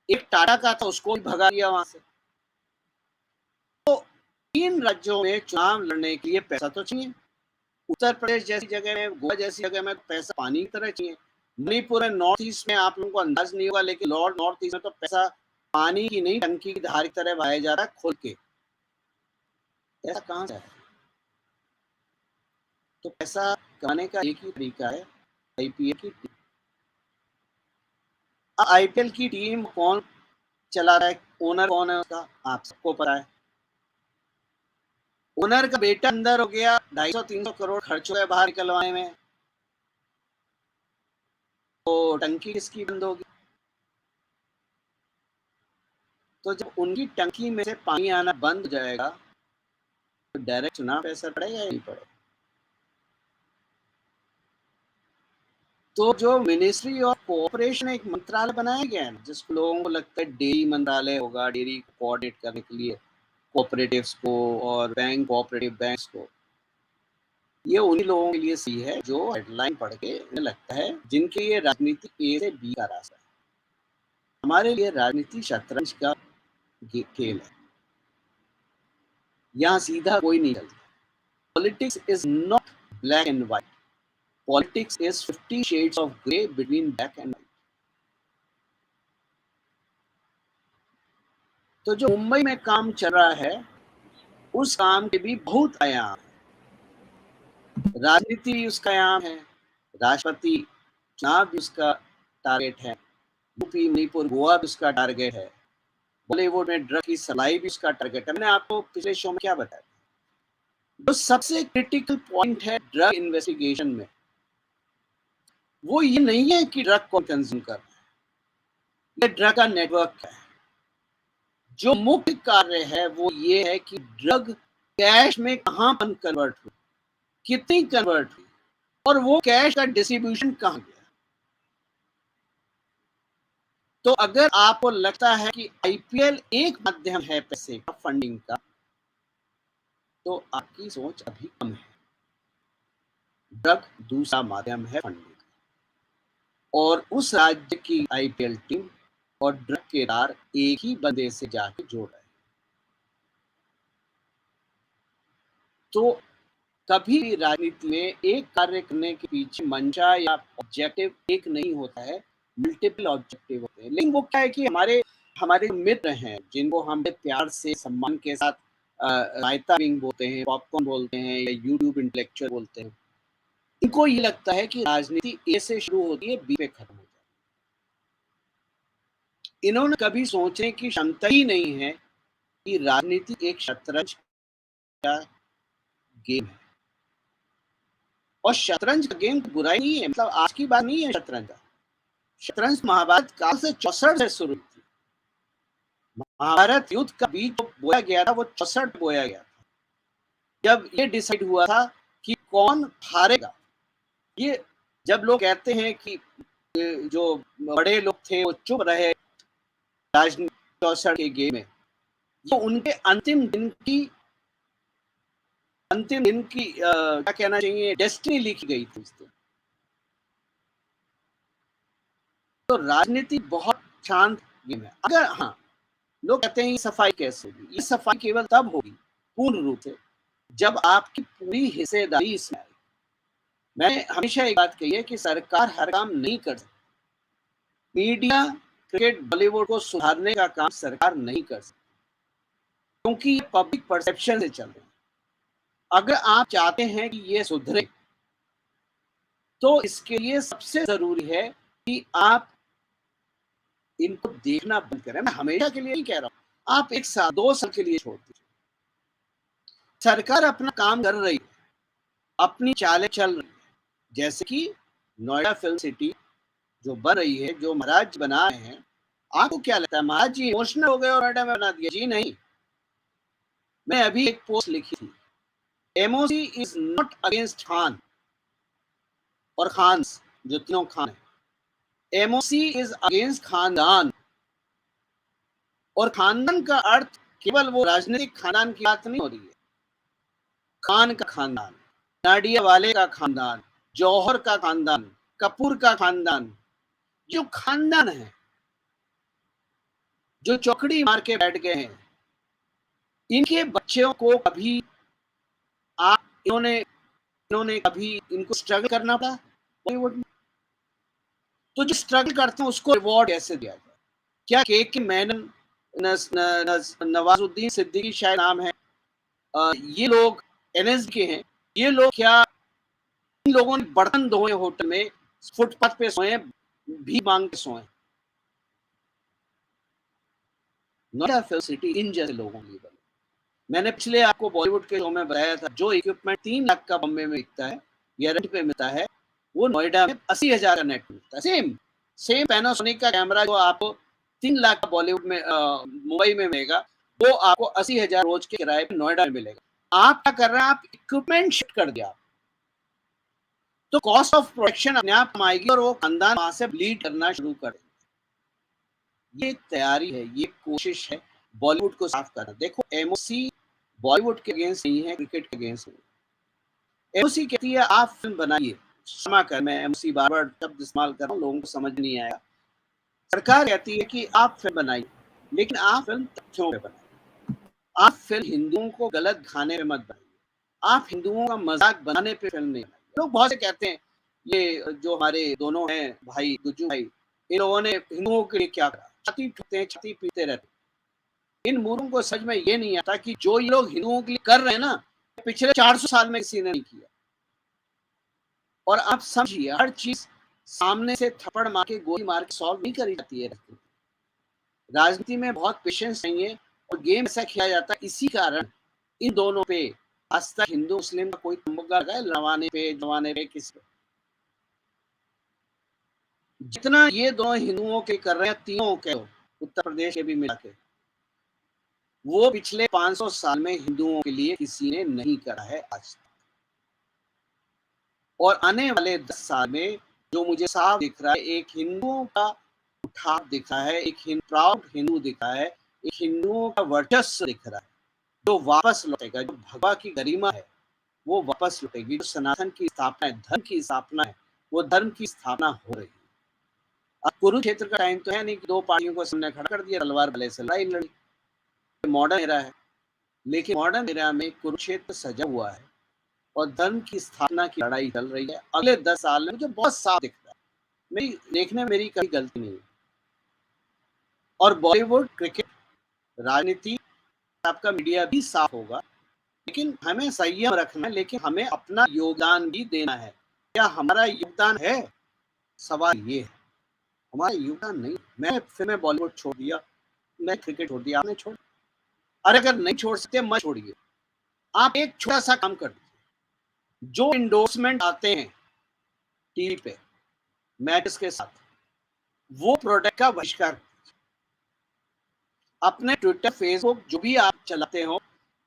एक टाटा का था, उसको भी भगा दिया वहां से। तो इन राज्यों में चुनाव लड़ने के लिए पैसा तो चाहिए। उत्तर प्रदेश जैसी जगह में, गोवा जैसी जगह में पैसा पानी की तरह चाहिए। मणिपुर नॉर्थ ईस्ट में आप लोगों को अंदाज नहीं होगा, लेकिन नॉर्थ ईस्ट में तो पैसा पानी की नहीं, टंकी की धार की तरह बहाया जा रहा है खोल के। ऐसा कहां से है? तो पैसा कमाने का एक ही तरीका है, आईपीएल की टीम। आईपीएल की टीम कौन चला रहा है, ओनर कौन है उसका, आप सबको पता है। ओनर का बेटा अंदर हो गया, 250-300 करोड़ खर्च हो गया बाहर निकलवाने में, तो टंकी किसकी बंद होगी? तो जब उनकी टंकी में से पानी आना बंद हो जाएगा तो डायरेक्ट चुनाव पे असर पड़ेगा या नहीं पड़ेगा? तो जो मिनिस्ट्री ऑफ कोऑपरेशन एक मंत्रालय बनाया गया है ना, जिसको लोगों को लगता है डेयरी मंत्रालय होगा, डेयरी को कोऑर्डिनेट करने के लिए कोऑपरेटिव्स को और बैंक कोऑपरेटिव बैंक्स को, ये उन्हीं लोगों के लिए सही है जो हेडलाइन पढ़ के उन्हें लगता है जिनके लिए राजनीति ए से बी का रास्ता है। हमारे लिए राजनीति शतरंज का खेल है, यहाँ सीधा कोई नहीं चलता। Politics is not black and white, politics is 50 shades of grey between black and white. तो जो मुंबई में काम चल रहा है उस काम के भी बहुत आयाम है, राजनीति भी उसका आयाम है, राष्ट्रपति चुनाव भी उसका टारगेट है, यूपी मणिपुर गोवा भी उसका टारगेट है, बॉलीवुड में ड्रग की सप्लाई भी उसका टारगेट है। मैंने आपको पिछले शो में क्या बताया, जो सबसे क्रिटिकल पॉइंट है ड्रग इन्वेस्टिगेशन में वो ये नहीं है कि ड्रग को कंज्यूम कर रहा है, ये ड्रग का नेटवर्क है। जो मुख्य कार्य है वो ये है कि ड्रग कैश में कहां पर कन्वर्ट हुई, कितनी कन्वर्ट हुई और वो कैश का डिस्ट्रीब्यूशन कहां गया। तो अगर आपको लगता है कि आईपीएल एक माध्यम है पैसे का, फंडिंग का, तो आपकी सोच अभी कम है। ड्रग दूसरा माध्यम है फंडिंग का, और उस राज्य की आईपीएल टीम और ड्रग के तार एक ही बंदे से जाके जोड़ रहे हैं। तो कभी भी राजनीति में एक कार्य करने के पीछे मंशा या ऑब्जेक्टिव एक नहीं होता है, मल्टीपल ऑब्जेक्टिव होते हैं। लेकिन वो क्या है कि हमारे मित्र हैं जिनको हम प्यार से सम्मान के साथ रायता विंग बोलते हैं, पॉपकॉर्न बोलते हैं या यूट्यूब इंटेलेक्चुअल बोलते हैं, इनको ये लगता है कि राजनीति ए से शुरू होती है बी पे खत्म हो जाती है। इन्होंने कभी सोचने की क्षमता ही नहीं है कि राजनीति एक शतरंज का गेम है, और शतरंज का गेम बुराई नहीं है, मतलब आज की बात नहीं है। शतरंज महाभारत काल से 64 से शुरू थी। महाभारत युद्ध का बीज जो बोया गया था वो 64 बोया गया था, जब ये डिसाइड हुआ था कि कौन हारेगा। ये जब लोग कहते हैं कि जो बड़े लोग थे वो चुप रहे राजनीति 64 के गेम में, ये उनके अंतिम दिन की क्या कहना चाहिए, डेस्टिनी लिखी गई थी। तो राजनीति बहुत शांत गेम है। अगर हाँ लोग कहते हैं ये सफाई कैसे होगी, ये सफाई केवल तब होगी पूर्ण रूप से जब आपकी पूरी हिस्सेदारी इसमें आए। मैंने हमेशा एक बात कही है कि सरकार हर काम नहीं कर सकती, मीडिया, क्रिकेट, बॉलीवुड को सुधारने का काम सरकार नहीं कर सकती, क्योंकि ये पब्लिक परसेप्शन से चल रहे हैं। अगर आप चाहते हैं कि ये सुधरे तो इसके लिए सबसे जरूरी है कि आप इनको देखना बंद करें। मैं हमेशा के लिए नहीं कह रहा हूं, आप 1 साल 2 साल के लिए छोड़ दीजिए। सरकार अपना काम कर रही है, अपनी चालें चल रही है, जैसे कि नोएडा फिल्म सिटी जो बन रही है, जो महाराज बना रहे हैं। आपको क्या लगता है महाराज जी इमोशनल हो गए और नोएडा में बना दिया? जी नहीं। मैं अभी एक पोस्ट लिखी थी, MOC is not against Khan और खान्स, जो तीनों खान है। एमओसी इज अगेंस्ट खानदान, और खानदान का अर्थ केवल वो राजनीतिक खानदान की बात नहीं हो रही है। खान का खानदान, नाडिया वाले का खानदान, जौहर का खानदान, कपूर का खानदान, जो खानदान है, जो चौकड़ी मार के बैठ गए हैं, इनके बच्चों को कभी इन्होंने कभी इनको स्ट्रगल करना पड़ा बॉलीवुड में? तो जो स्ट्रगल करते हैं उसको रिवॉर्ड कैसे दिया जाए? क्या के मेनन, नवाजुद्दीन सिद्दीकी शायद नाम है, ये लोग एनएस के हैं, ये लोग क्या इन लोगों ने बर्तन धोए होटल में, फुटपाथ पे सोए, भी मांग के सोए? नोएडा फिल्म सिटी इन जैसे लोगों के लिए बने। मैंने पिछले आपको बॉलीवुड के शो में बताया था, जो इक्विपमेंट 3 लाख का बॉम्बे में बिकता है या रेंट पे मिलता है, वो नोएडा में 80,000 का नेट मिलता है। सेम पैनासोनिक का कैमरा जो आपको 3 लाख का बॉलीवुड में मुंबई में मिलेगा, वो आपको 80,000 रोज के किराए पे नोएडा में मिलेगा। आप क्या कर रहे हैं, आप इक्विपमेंट शिफ्ट कर दिया, तो कॉस्ट ऑफ प्रोडक्शन अपने आप कम आएगी और वो खानदान वहां से ब्लीड करना शुरू कर देंगे। ये तैयारी है, ये कोशिश है बॉलीवुड को साफ करना। देखो एमओसी बॉलीवुड के अगेंस्ट नहीं है, क्रिकेट के अगेंस्ट नहीं है। एमओसी कहती है आप फिल्म बनाइए, क्षमा कर मैं एमओसी बार बार शब्द इस्तेमाल कर रहा हूँ, लोगों को समझ नहीं आया। सरकार कहती है कि आप फिल्म बनाइए, लेकिन आप फिल्म तथ्यों पे बनाइए। आप फिल्म हिंदुओं को गलत दिखाने पे मत बनाइए, आप हिंदुओं का मजाक बनाने पे फिल्म नहीं बनाइए। लोग बहुत से कहते हैं ये जो हमारे दोनों हैं भाई गुज्जू भाई, इन लोगों ने हिंदुओं के लिए क्या करा, छाती ठुकते हैं, छाती पीते रहते हैं। इन मूर्खों को समझ में ये नहीं आता कि जो ये लोग हिंदुओं के लिए कर रहे हैं ना, पिछले 400 साल में किसी ने नहीं किया। और आप समझिए हर चीज सामने से थप्पड़ मार के गोली मार के सॉल्व नहीं करी जाती है। राजनीति में बहुत पेशेंस चाहिए और गेम ऐसा खेला जाता है। इसी कारण इन दोनों पे आज तक हिंदू मुस्लिम का कोई तमगा लगा है लड़वाने पे जवाने पे किसी पे। जितना ये दोनों हिंदुओं के कर रहे हैं, तीनों के उत्तर प्रदेश के भी मिला के, वो पिछले 500 साल में हिंदुओं के लिए किसी ने नहीं करा है आज तक। और आने वाले 10 साल में जो मुझे साफ दिख रहा है, एक हिंदुओं का उठाव दिख रहा है, एक प्राउड हिंदू दिख रहा है, एक हिंदुओं का वर्चस्व दिख रहा है, जो वापस लौटेगा। जो भगवा की गरिमा है वो वापस लौटेगी। जो सनातन की स्थापना है, धर्म की स्थापना है, वो धर्म की स्थापना हो रही है। अब कुरुक्षेत्र का टाइम तो है नहीं कि दो पार्टियों को सामने खड़ा कर दिया, तलवार भले से लड़ाई लड़ी। मॉडर्न एरा है, लेकिन मॉडर्न एरा में कुरुक्षेत्र सजा हुआ है और धर्म की स्थापना की लड़ाई चल रही है। अगले 10 साल में मुझे बहुत साफ दिख रहा है, मेरी देखने में मेरी कभी गलती नहीं है। और बॉलीवुड, क्रिकेट, राजनीति, आपका मीडिया भी साफ होगा, लेकिन हमें संयम रखना है, लेकिन हमें अपना योगदान भी देना है। क्या हमारा योगदान है? सवाल ये है, हमारा योगदान नहीं। मैं फिल्में बॉलीवुड छोड़ दिया, मैं क्रिकेट छोड़ दिया, आपने छोड़। अरे अगर नहीं छोड़ सकते मत छोड़िए, आप एक छोटा सा काम कर दीजिए। जो इंडोर्समेंट आते हैं टीवी पे मैचेस के साथ, वो प्रोडक्ट का बहिष्कार। अपने ट्विटर, फेसबुक जो भी आप चलाते हो,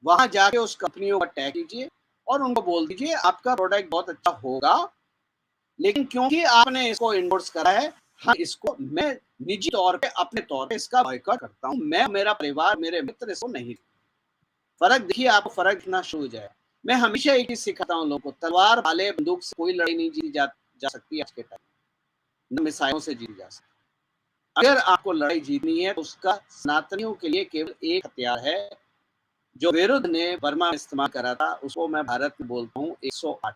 वहां जाके उस कंपनियों का टैग कीजिए और उनको बोल दीजिए आपका प्रोडक्ट बहुत अच्छा होगा, लेकिन क्योंकि आपने इसको इंडोर्स करा है, हाँ इसको मैं निजी तौर पे अपने तौर पे इसका बॉयकॉट करता हूँ। मैं, मेरा परिवार, मेरे मित्र इसको नहीं। फर्क देखिए, आपको फर्क दिखना शुरू हो जाए। मैं हमेशा एक चीज सिखाता हूँ लोगों को, तलवार भाले बंदूक से कोई लड़ाई नहीं जीती जा सकती आज के टाइम, न मिसाइलों से जीती जा सकती। अगर आपको लड़ाई जीतनी है तो उसका सनातनियों के लिए केवल एक हथियार है, जो विरुद्ध ने बर्मा में इस्तेमाल करा था, उसको मैं भारत में बोलता हूँ 108।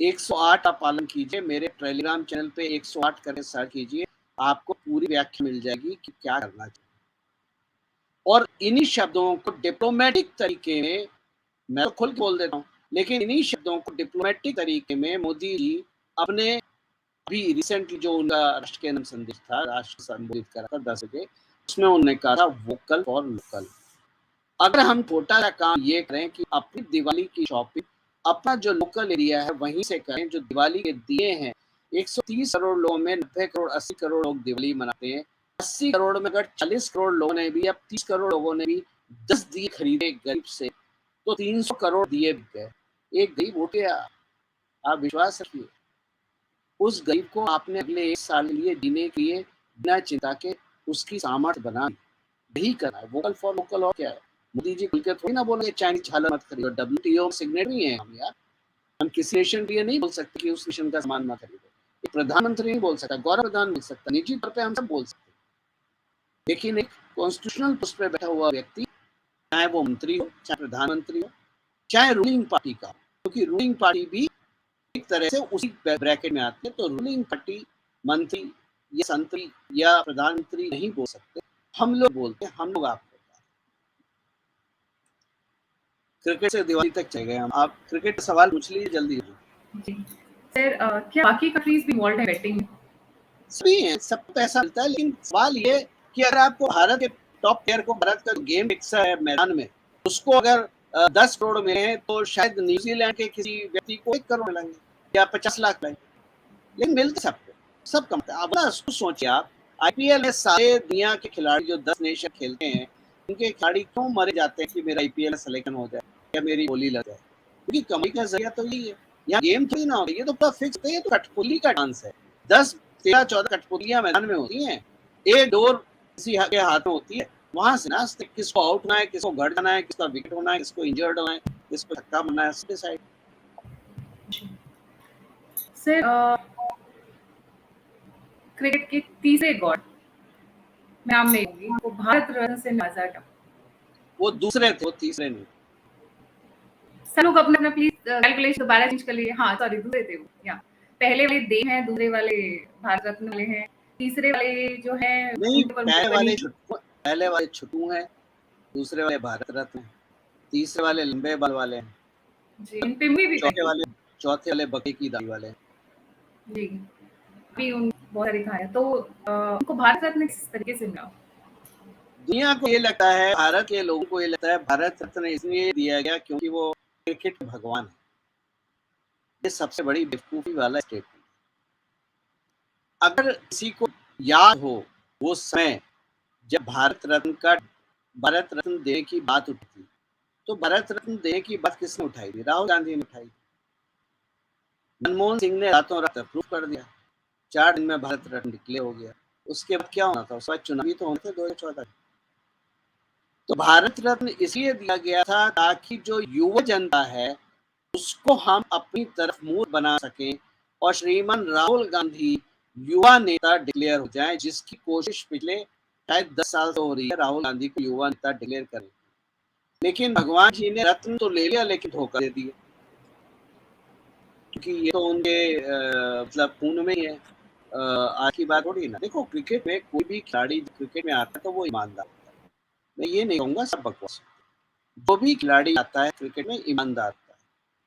108 का पालन कीजिए। मेरे टेलीग्राम चैनल पे 108 करके सर्च कीजिए, आपको पूरी व्याख्या मिल जाएगी कि क्या करना चाहिए। और इन्हीं शब्दों को डिप्लोमेटिक तरीके में, मैं तो खुल के बोल देता हूँ, लेकिन इन्हीं शब्दों को डिप्लोमेटिक तरीके में मोदी जी अपने अभी रिसेंटली जो उनका राष्ट्र के नाम संदेश था, राष्ट्र संबोधित करा था 10 बजे, उसमें उन्होंने कहा था वोकल फॉर लोकल। अगर हम छोटा सा काम ये करें कि अपनी दिवाली की शॉपिंग अपना जो लोकल एरिया है वहीं से करें। जो दिवाली के दिए हैं, 130 करोड़ लोगों में 90 करोड़ 80 करोड़ लोग दिवाली मनाते हैं। 80 करोड़ में अगर 40 करोड़ लोगों ने भी या 30 करोड़ लोगों ने भी 10 दिए खरीदे गरीब से, तो 300 करोड़ दिए बिक गए। एक गरीब उठ गया, आप विश्वास रखिए। उस गरीब को आपने अगले 1 साल के लिए जीने के लिए बिना चिंता के उसकी सामर्थ्य बना यही करना है। वोकल फॉर लोकल और क्या है? मोदी जी खुलकर थोड़ी ना बोलेंगे चाइनीज झालर मत खरीदो। WTO सिग्नेटरी हैं हम यार, हम किसी नेशन के लिए नहीं बोल सकते कि उस नेशन का सामान मत खरीदो। एक प्रधानमंत्री नहीं बोल सकता, गौरव प्रधान बोल सकता, निजी तौर पे हम सब बोल सकते, लेकिन एक कॉन्स्टिट्यूशनल पोस्ट पे बैठा हुआ व्यक्ति, चाहे वो मंत्री हो, चाहे प्रधानमंत्री हो, चाहे रूलिंग पार्टी का, क्योंकि रूलिंग पार्टी भी एक तरह से उसी ब्रैकेट में आते हैं, तो रूलिंग पार्टी मंत्री या संतरी या प्रधानमंत्री नहीं बोल सकते, हम लोग बोलते हैं। हम लोग आपको क्रिकेट से दिवाली तक चले गए हम। आप क्रिकेट का सवाल पूछ लीजिए जल्दी जी सर, क्या बाकी कंट्रीज भी इन्वॉल्व है बैटिंग में? सभी हैं, सबको पैसा मिलता है, लेकिन सवाल ये कि अगर आपको भारत के टॉप प्लेयर को, भारत का गेम फिक्सर है मैदान में, उसको अगर 10 करोड़ मिले हैं तो शायद न्यूजीलैंड के किसी व्यक्ति को 1 करोड़ मिलेंगे या 50 लाख मिलेंगे, लेकिन मिलते सबको, सब कमता है। अब ना सोचिए आप, आईपीएल में सारे दुनिया के खिलाड़ी जो 10 नेशन खेलते हैं, उनके खिलाड़ी क्यों मरे जाते हैं कि मेरा आईपीएल में सिलेक्शन हो जाए या मेरी बोली लग जाए? क्योंकि कमाई का जरिया तो यही है। यहाँ गेम थोड़ी ना हो रही है, तो पूरा फिक्स है, ये तो कठपुतली का डांस है। 10, 13, 14 कठपुतलियां मैदान में होती हैं, एक डोर किसी के हाथ में होती है, वहां से ना किसको आउट होना है, किसको घर जाना है, किसका विकेट होना है, किसको इंजर्ड होना है, किसको छक्का मारना है, सब डिसाइड। सर क्रिकेट के तीसरे गॉड, मैं नाम नहीं लूंगी, वो भारत रत्न से नवाजा गया। वो दूसरे थे, वो तीसरे नहीं। सब लोग अपना अपना प्लीज कैलकुलेशन दोबारा चेंज कर लिए। हाँ सॉरी, दूसरे थे वो। या पहले वाले देव हैं, दूसरे वाले भारत रत्न वाले हैं, तीसरे वाले जो है नहीं, उनके ऊपर पहले वाले छुट्टू हैं, दूसरे वाले भारत रत्न हैं, तीसरे वाले लंबे बाल वाले हैं जी, इन पे भी चौथे वाले बकरी की दाढ़ी वाले हैं। जी, भी उन बहुत सारे खाए तो उनको भारत रत्न किस तरीके से मिला? दुनिया को ये लगता है, भारत के लोगों को ये लगता है भारत रत्न इसलिए दिया गया क्योंकि वो क्रिकेट भगवान है। ये सबसे बड़ी बेवकूफी वाला स्टेटमेंट। अगर किसी को याद हो वो समय जब भारत रत्न देने की बात उठी थी, तो भारत रत्न देने की बात किसने उठाई थी? राहुल गांधी ने उठाई। मनमोहन सिंह ने रातों रात अप्रूव कर दिया, 4 दिन में भारत रत्न डिक्लेयर हो गया। उसके बाद क्या होना था? उसके बाद चुनाव भी तो होने थे 2014। तो भारत रत्न इसलिए दिया गया था ताकि जो युवा जनता है उसको हम अपनी तरफ मूव बना सकें और श्रीमान राहुल गांधी युवा नेता डिक्लेयर हो जाएं, जिसकी कोशिश पिछले शायद 10 साल से हो रही है, राहुल गांधी को युवा नेता डिक्लेयर करें। लेकिन भगवान जी ने रत्न तो ले लिया लेकिन धोखा दे दिया, क्योंकि ये तो उनके मतलब खून में ही है। आज की बात थोड़ी ना। देखो, क्रिकेट में कोई भी खिलाड़ी क्रिकेट में आता है तो वो ईमानदार होता है। मैं ये नहीं कहूँगा सब बकवास। जो भी खिलाड़ी आता है क्रिकेट में ईमानदार होता है,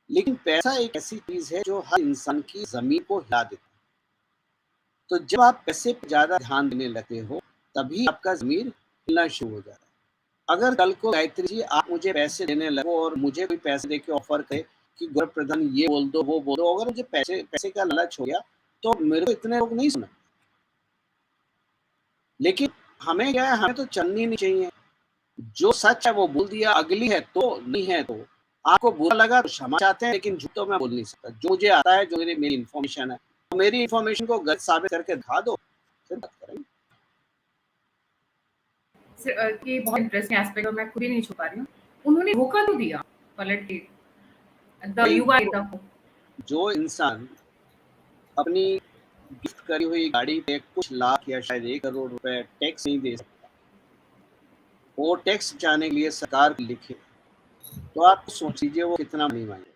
लेकिन पैसा एक ऐसी चीज है जो हर इंसान की जमीन को हिला देती है। तो जब आप पैसे पर ज्यादा ध्यान देने लगते हो तभी आपका जमीन हिलना शुरू हो जाता है। अगर कल को गायत्री जी आप मुझे पैसे देने लगो और मुझे कोई पैसे देके ऑफर करे कि गौरव प्रधान ये बोल दो वो बोल दो, अगर मुझे पैसे का लालच हो गया तो मेरे को इतने लोग नहीं सुना। लेकिन हमें क्या है, हमें तो चलनी नहीं चाहिए। जो सच है वो बोल दिया, अगली है तो नहीं है तो आपको बुरा लगा तो क्षमा चाहते हैं, लेकिन झूठ तो मैं बोल नहीं सकता। जो मुझे आता है, जो मेरी इन्फॉर्मेशन है, तो मेरी इन्फॉर्मेशन को गलत साबित करके दिखा दो, फिर बात करेंगे। कि बहुत इंटरेस्टिंग एस्पेक्ट और मैं खुद ही नहीं छुपा रही हूँ, उन्होंने धोखा तो दिया पलट के युवा नेता को। जो इंसान अपनी गिफ्ट करी हुई गाड़ी पे कुछ लाख या शायद 1 करोड़ रुपए टैक्स नहीं दे सकता, वो टैक्स बचाने के लिए सरकार को लिखे, तो आप सोच लीजिए वो कितना नहीं मांगे।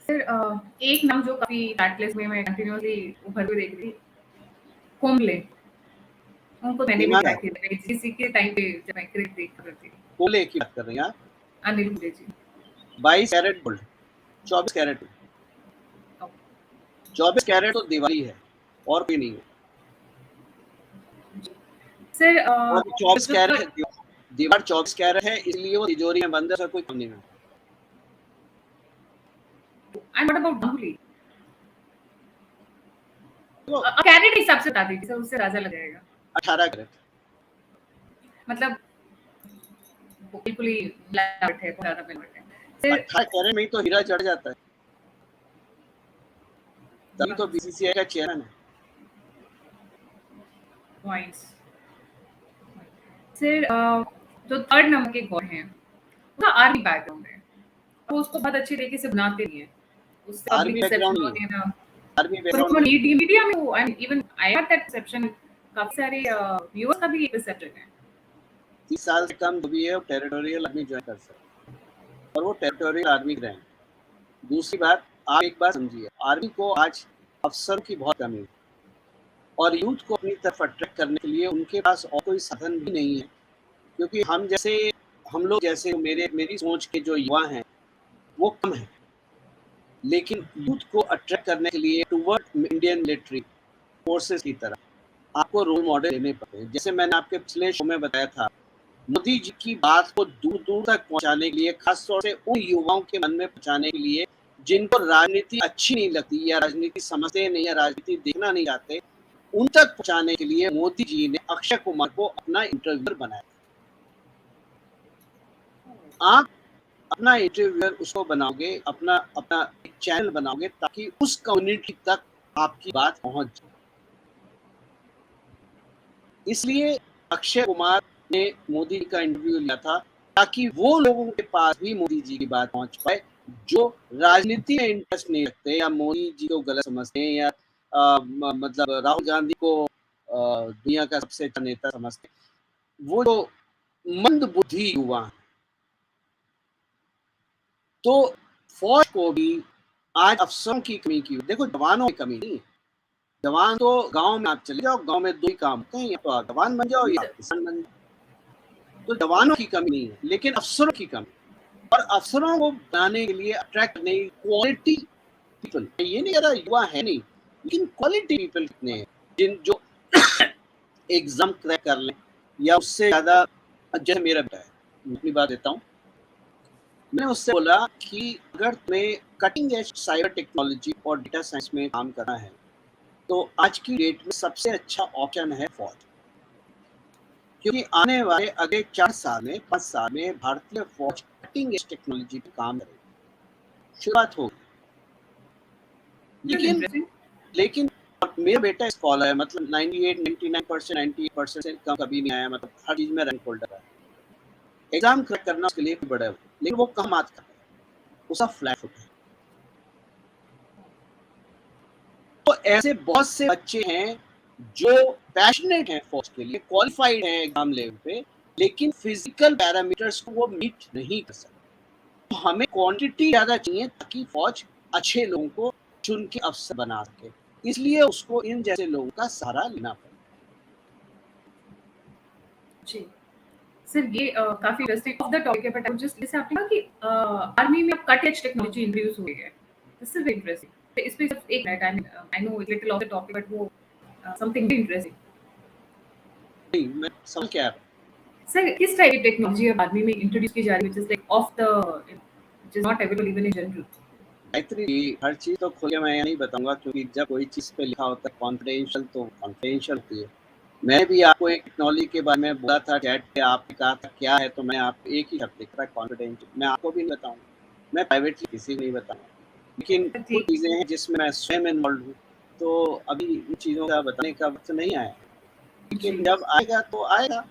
सर एक नाम जो काफी बैटलेस में मैं कंटिन्यूअसली उभर के देख रही, कुंबले, उनको मैंने भी ट्रैक किया किसी के टाइम पे जब मैं क्रिकेट देख करती थी। कोले की बात कर रहे हैं आप? अनिल कुंबले जी 22 कैरेट गोल्ड, 24 कैरेट, 24 कैरेट तो दिवाली है और भी नहीं है सर। 24 कैरेट दीवार 24 कैरेट है, इसलिए वो तिजोरी में बंद है, सर कोई कम नहीं है। And what about Ganguly? कैरेट हिसाब से बता दीजिए सर, उससे राजा लग जाएगा। 18 कैरेट, मतलब बिल्कुल ही मिलावट है, बहुत ज्यादा मिलावट है। 18 कैरेट में ही तो हीरा चढ़ जाता है, तभी तो बीसीसीआई का चेयरमैन है। पॉइंट्स सर, जो थर्ड नंबर के गॉड हैं उसका आर्मी बैकग्राउंड है, तो उसको बहुत अच्छी तरीके से बनाते नहीं है। उससे आर्मी बैकग्राउंड नहीं है, आर्मी बैकग्राउंड मीडिया में वो and even I had that perception, काफी सारे व्यूअर्स का भी ये परसेप्शन है। 30 साल से कम जो भी है वो टेरिटोरियल आर्मी ज्वाइन कर सकता है और वो टेरिटोरियल आर्मी रहे। दूसरी बात, आप एक बात समझिए, आर्मी को आज अफसर की बहुत कमी है और यूथ को अपनी तरफ अट्रैक्ट करने के लिए उनके पास और कोई साधन भी नहीं है, क्योंकि हम लोग जैसे मेरी सोच के जो युवा हैं वो कम है, लेकिन यूथ को अट्रैक्ट करने के लिए टुवर्ड इंडियन मिलिट्री फोर्सेस की तरफ आपको रोल मॉडल देने पड़ते हैं। जैसे मैंने आपके पिछले शो में बताया था, मोदी जी की बात को दूर दूर तक पहुंचाने के लिए, खासतौर से उन युवाओं के मन में पहुंचाने के लिए जिनको राजनीति अच्छी नहीं लगती या राजनीति समझते नहीं या राजनीति देखना नहीं चाहते, उन तक पहुंचाने के लिए मोदी जी ने अक्षय कुमार को अपना इंटरव्यूअर बनाया। आप अपना इंटरव्यूअर उसको बनाओगे, अपना अपना एक चैनल बनाओगे ताकि उस कम्युनिटी तक आपकी बात पहुंच जाए। इसलिए अक्षय कुमार ने मोदी जी का इंटरव्यू लिया था ताकि वो लोगों के पास भी मोदी जी की बात पहुंच पाए जो राजनीति में इंटरेस्ट नहीं रखते या मोदी जी को गलत समझते हैं या मतलब राहुल गांधी को दुनिया का सबसे अच्छा नेता समझते हैं। वो जो मंद बुद्धि युवा, तो फौज को भी आज अफसरों की कमी की, देखो जवानों की कमी नहीं, जवान तो गांव में आप चले जाओ, गांव में 2 ही काम होते हैं, या तो आप जवान बन जाओ या किसान बन जाओ। तो जवानों की कमी नहीं है, लेकिन अफसरों की कमी, और अफसरों को बनाने के लिए अट्रैक्ट नहीं, क्वालिटी पीपल, ये नहीं कह रहा युवा है नहीं, लेकिन क्वालिटी पीपल कितने हैं जिन जो एग्जाम क्रैक कर लें या उससे ज्यादा। जैसे मेरा बेटा है, मैं अपनी बात देता हूँ, मैंने उससे बोला कि अगर तुम्हें कटिंग एज साइबर टेक्नोलॉजी और डेटा साइंस में काम करना है तो आज की डेट में सबसे अच्छा ऑप्शन है फौज, क्योंकि आने वाले अगले 4 साल में 5 साल में भारतीय फौज कटिंग एज टेक्नोलॉजी पे काम करेगी, शुरुआत होगी। लेकिन मेरा बेटा स्कॉलर है, मतलब 98-99%, 98% से कम कभी नहीं आया, मतलब हर चीज में रैंक होल्डर है। एग्जाम क्रैक करना उसके लिए बड़ा है, लेकिन वो कम मार्क्स करता है, उसका फ्लैट फुट है। तो ऐसे बहुत से बच्चे हैं जो पैशनेट हैं फौज के लिए, क्वालिफाइड हैं एग्जाम लेवल पे, लेकिन फिजिकल पैरामीटर्स को वो मीट नहीं कर सकते। तो हमें क्वांटिटी ज्यादा चाहिए ताकि फौज अच्छे लोगों को चुन के अफसर बना सके, इसलिए उसको इन जैसे लोगों का सहारा लेना पड़ेगा। जी सर, ये काफी इंटरेस्टिंग ऑफ द टॉपिक है, बट आई जस्ट जैसे आपने कहा कि आर्मी में अब कट एज टेक्नोलॉजी इंट्रोड्यूस हुई है, दिस इज इंटरेस्टिंग। इस पे सिर्फ एक minute, I know little of the topic, but वो समथिंग इंटरेस्टिंग। नहीं, मैं समझ क्या है सर, किस टाइप की टेक्नोलॉजी अब आर्मी में इंट्रोड्यूस की जा रही है, which is like of the, which is not available even in general? Gayatri, हर चीज तो खुल के मैं नहीं बताऊंगा, क्योंकि जब कोई चीज पे लिखा होता है कॉन्फिडेंशियल तो कॉन्फिडेंशियल होती है। मैं भी आपको एक टेक्नोलॉजी के बारे में बोला था चैट पे, आपने कहा था क्या है, तो मैं आपको एक ही शब्द लिखा था, कॉन्फिडेंशियल। मैं आपको भी नहीं बताऊंगा, मैं प्राइवेटली किसी को नहीं बताऊंगा, लेकिन कुछ चीजें हैं जिसमें मैं स्वयं इन्वॉल्व हूँ, तो अभी इन चीजों का बताने का वक्त नहीं आया, लेकिन जब आएगा तो आएगा।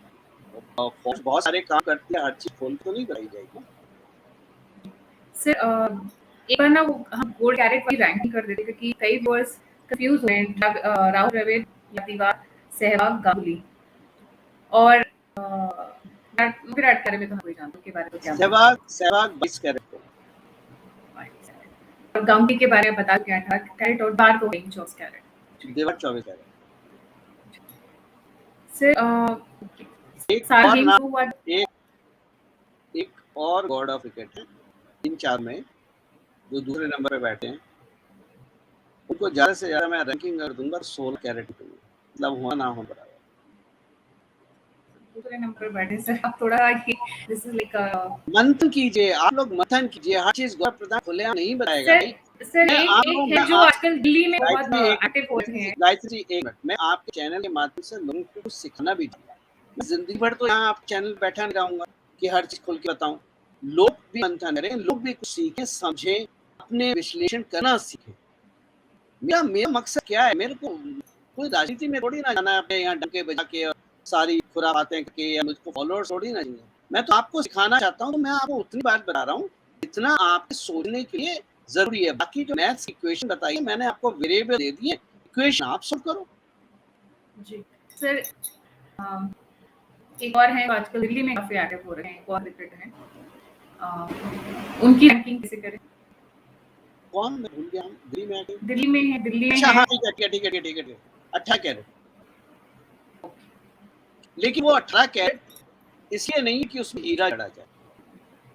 फौज बहुत सारे काम करती है, हर चीज खोल तो नहीं बताई जाएगी। सर, एक बार ना वो हम गोल्ड कैरेट वाली रैंकिंग कर देते, क्योंकि कई व्यूअर्स कंफ्यूज हुए हैं, राहुल द्रविड़, यादीवार, सहवाग, गांगुली और विराट कोहली में तो हम कोई जानते के बारे में क्या? सहवाग 22 कैरेट और गांगुली के बारे में बता क्या 18 कैरेट और बार को 24 कैरेट, देवर 24 कैरेट। सर, एक साल और गेम्स नाम, हुआ, एक और गॉड ऑफ क्रिकेट है इन 4 में जो दूसरे नंबर पे बैठे हैं, उनको ज्यादा से ज्यादा मैं रैंकिंग कर दूंगा 16 कैरेट पे, मतलब हुआ ना हो बराबर। दूसरे नंबर पर बैठे सर, आप थोड़ा दिस इज लाइक मंथन कीजिए, आप लोग मंथन कीजिए, हर चीज गौरव प्रधान खुलेआम नहीं बताएगा। सर एक है जो आजकल दिल्ली में बहुत एक्टिव होते हैं। गायत्री जी, एक मिनट, मैं आपके चैनल के माध्यम से लोगों को कुछ सिखाना भी चाहूंगा। मैं जिंदगी भर तो यहाँ आपके चैनल बैठा नहीं रहूंगा कि हर चीज खोल के बताऊं। लोग भी मंथन करें, लोग भी कुछ सीखें, समझें, अपने विश्लेषण करना सीखें। मेरा मकसद क्या है, मेरे को कोई राजनीति में थोड़ी ना जाना है, अपने यहाँ डंके बजा के और सारी खुराबातें करके, या मुझको फॉलोअर्स थोड़ी ना चाहिए। मैं तो आपको सिखाना चाहता हूँ, तो मैं आपको उतनी बात बता रहा हूँ जितना आपके सोचने के लिए जरूरी है। बाकी जो मैथ्स इक्वेशन बताइए, मैंने आपको वेरिएबल दे दिए, इक्वेशन आप सॉल्व करो। जी सर, एक और है आजकल दिल्ली में काफी एक्टिव हो रहे हैं, एक और क्रिकेटर हैं, उनकी रैंकिंग कैसे करें? कौन, मैं भूल गया, दिल्ली में है। अच्छा, हाँ, ठीक है 18 कैरेट, लेकिन वो 18 कैरेट इसलिए नहीं कि उसमें हीरा जड़ा जाए,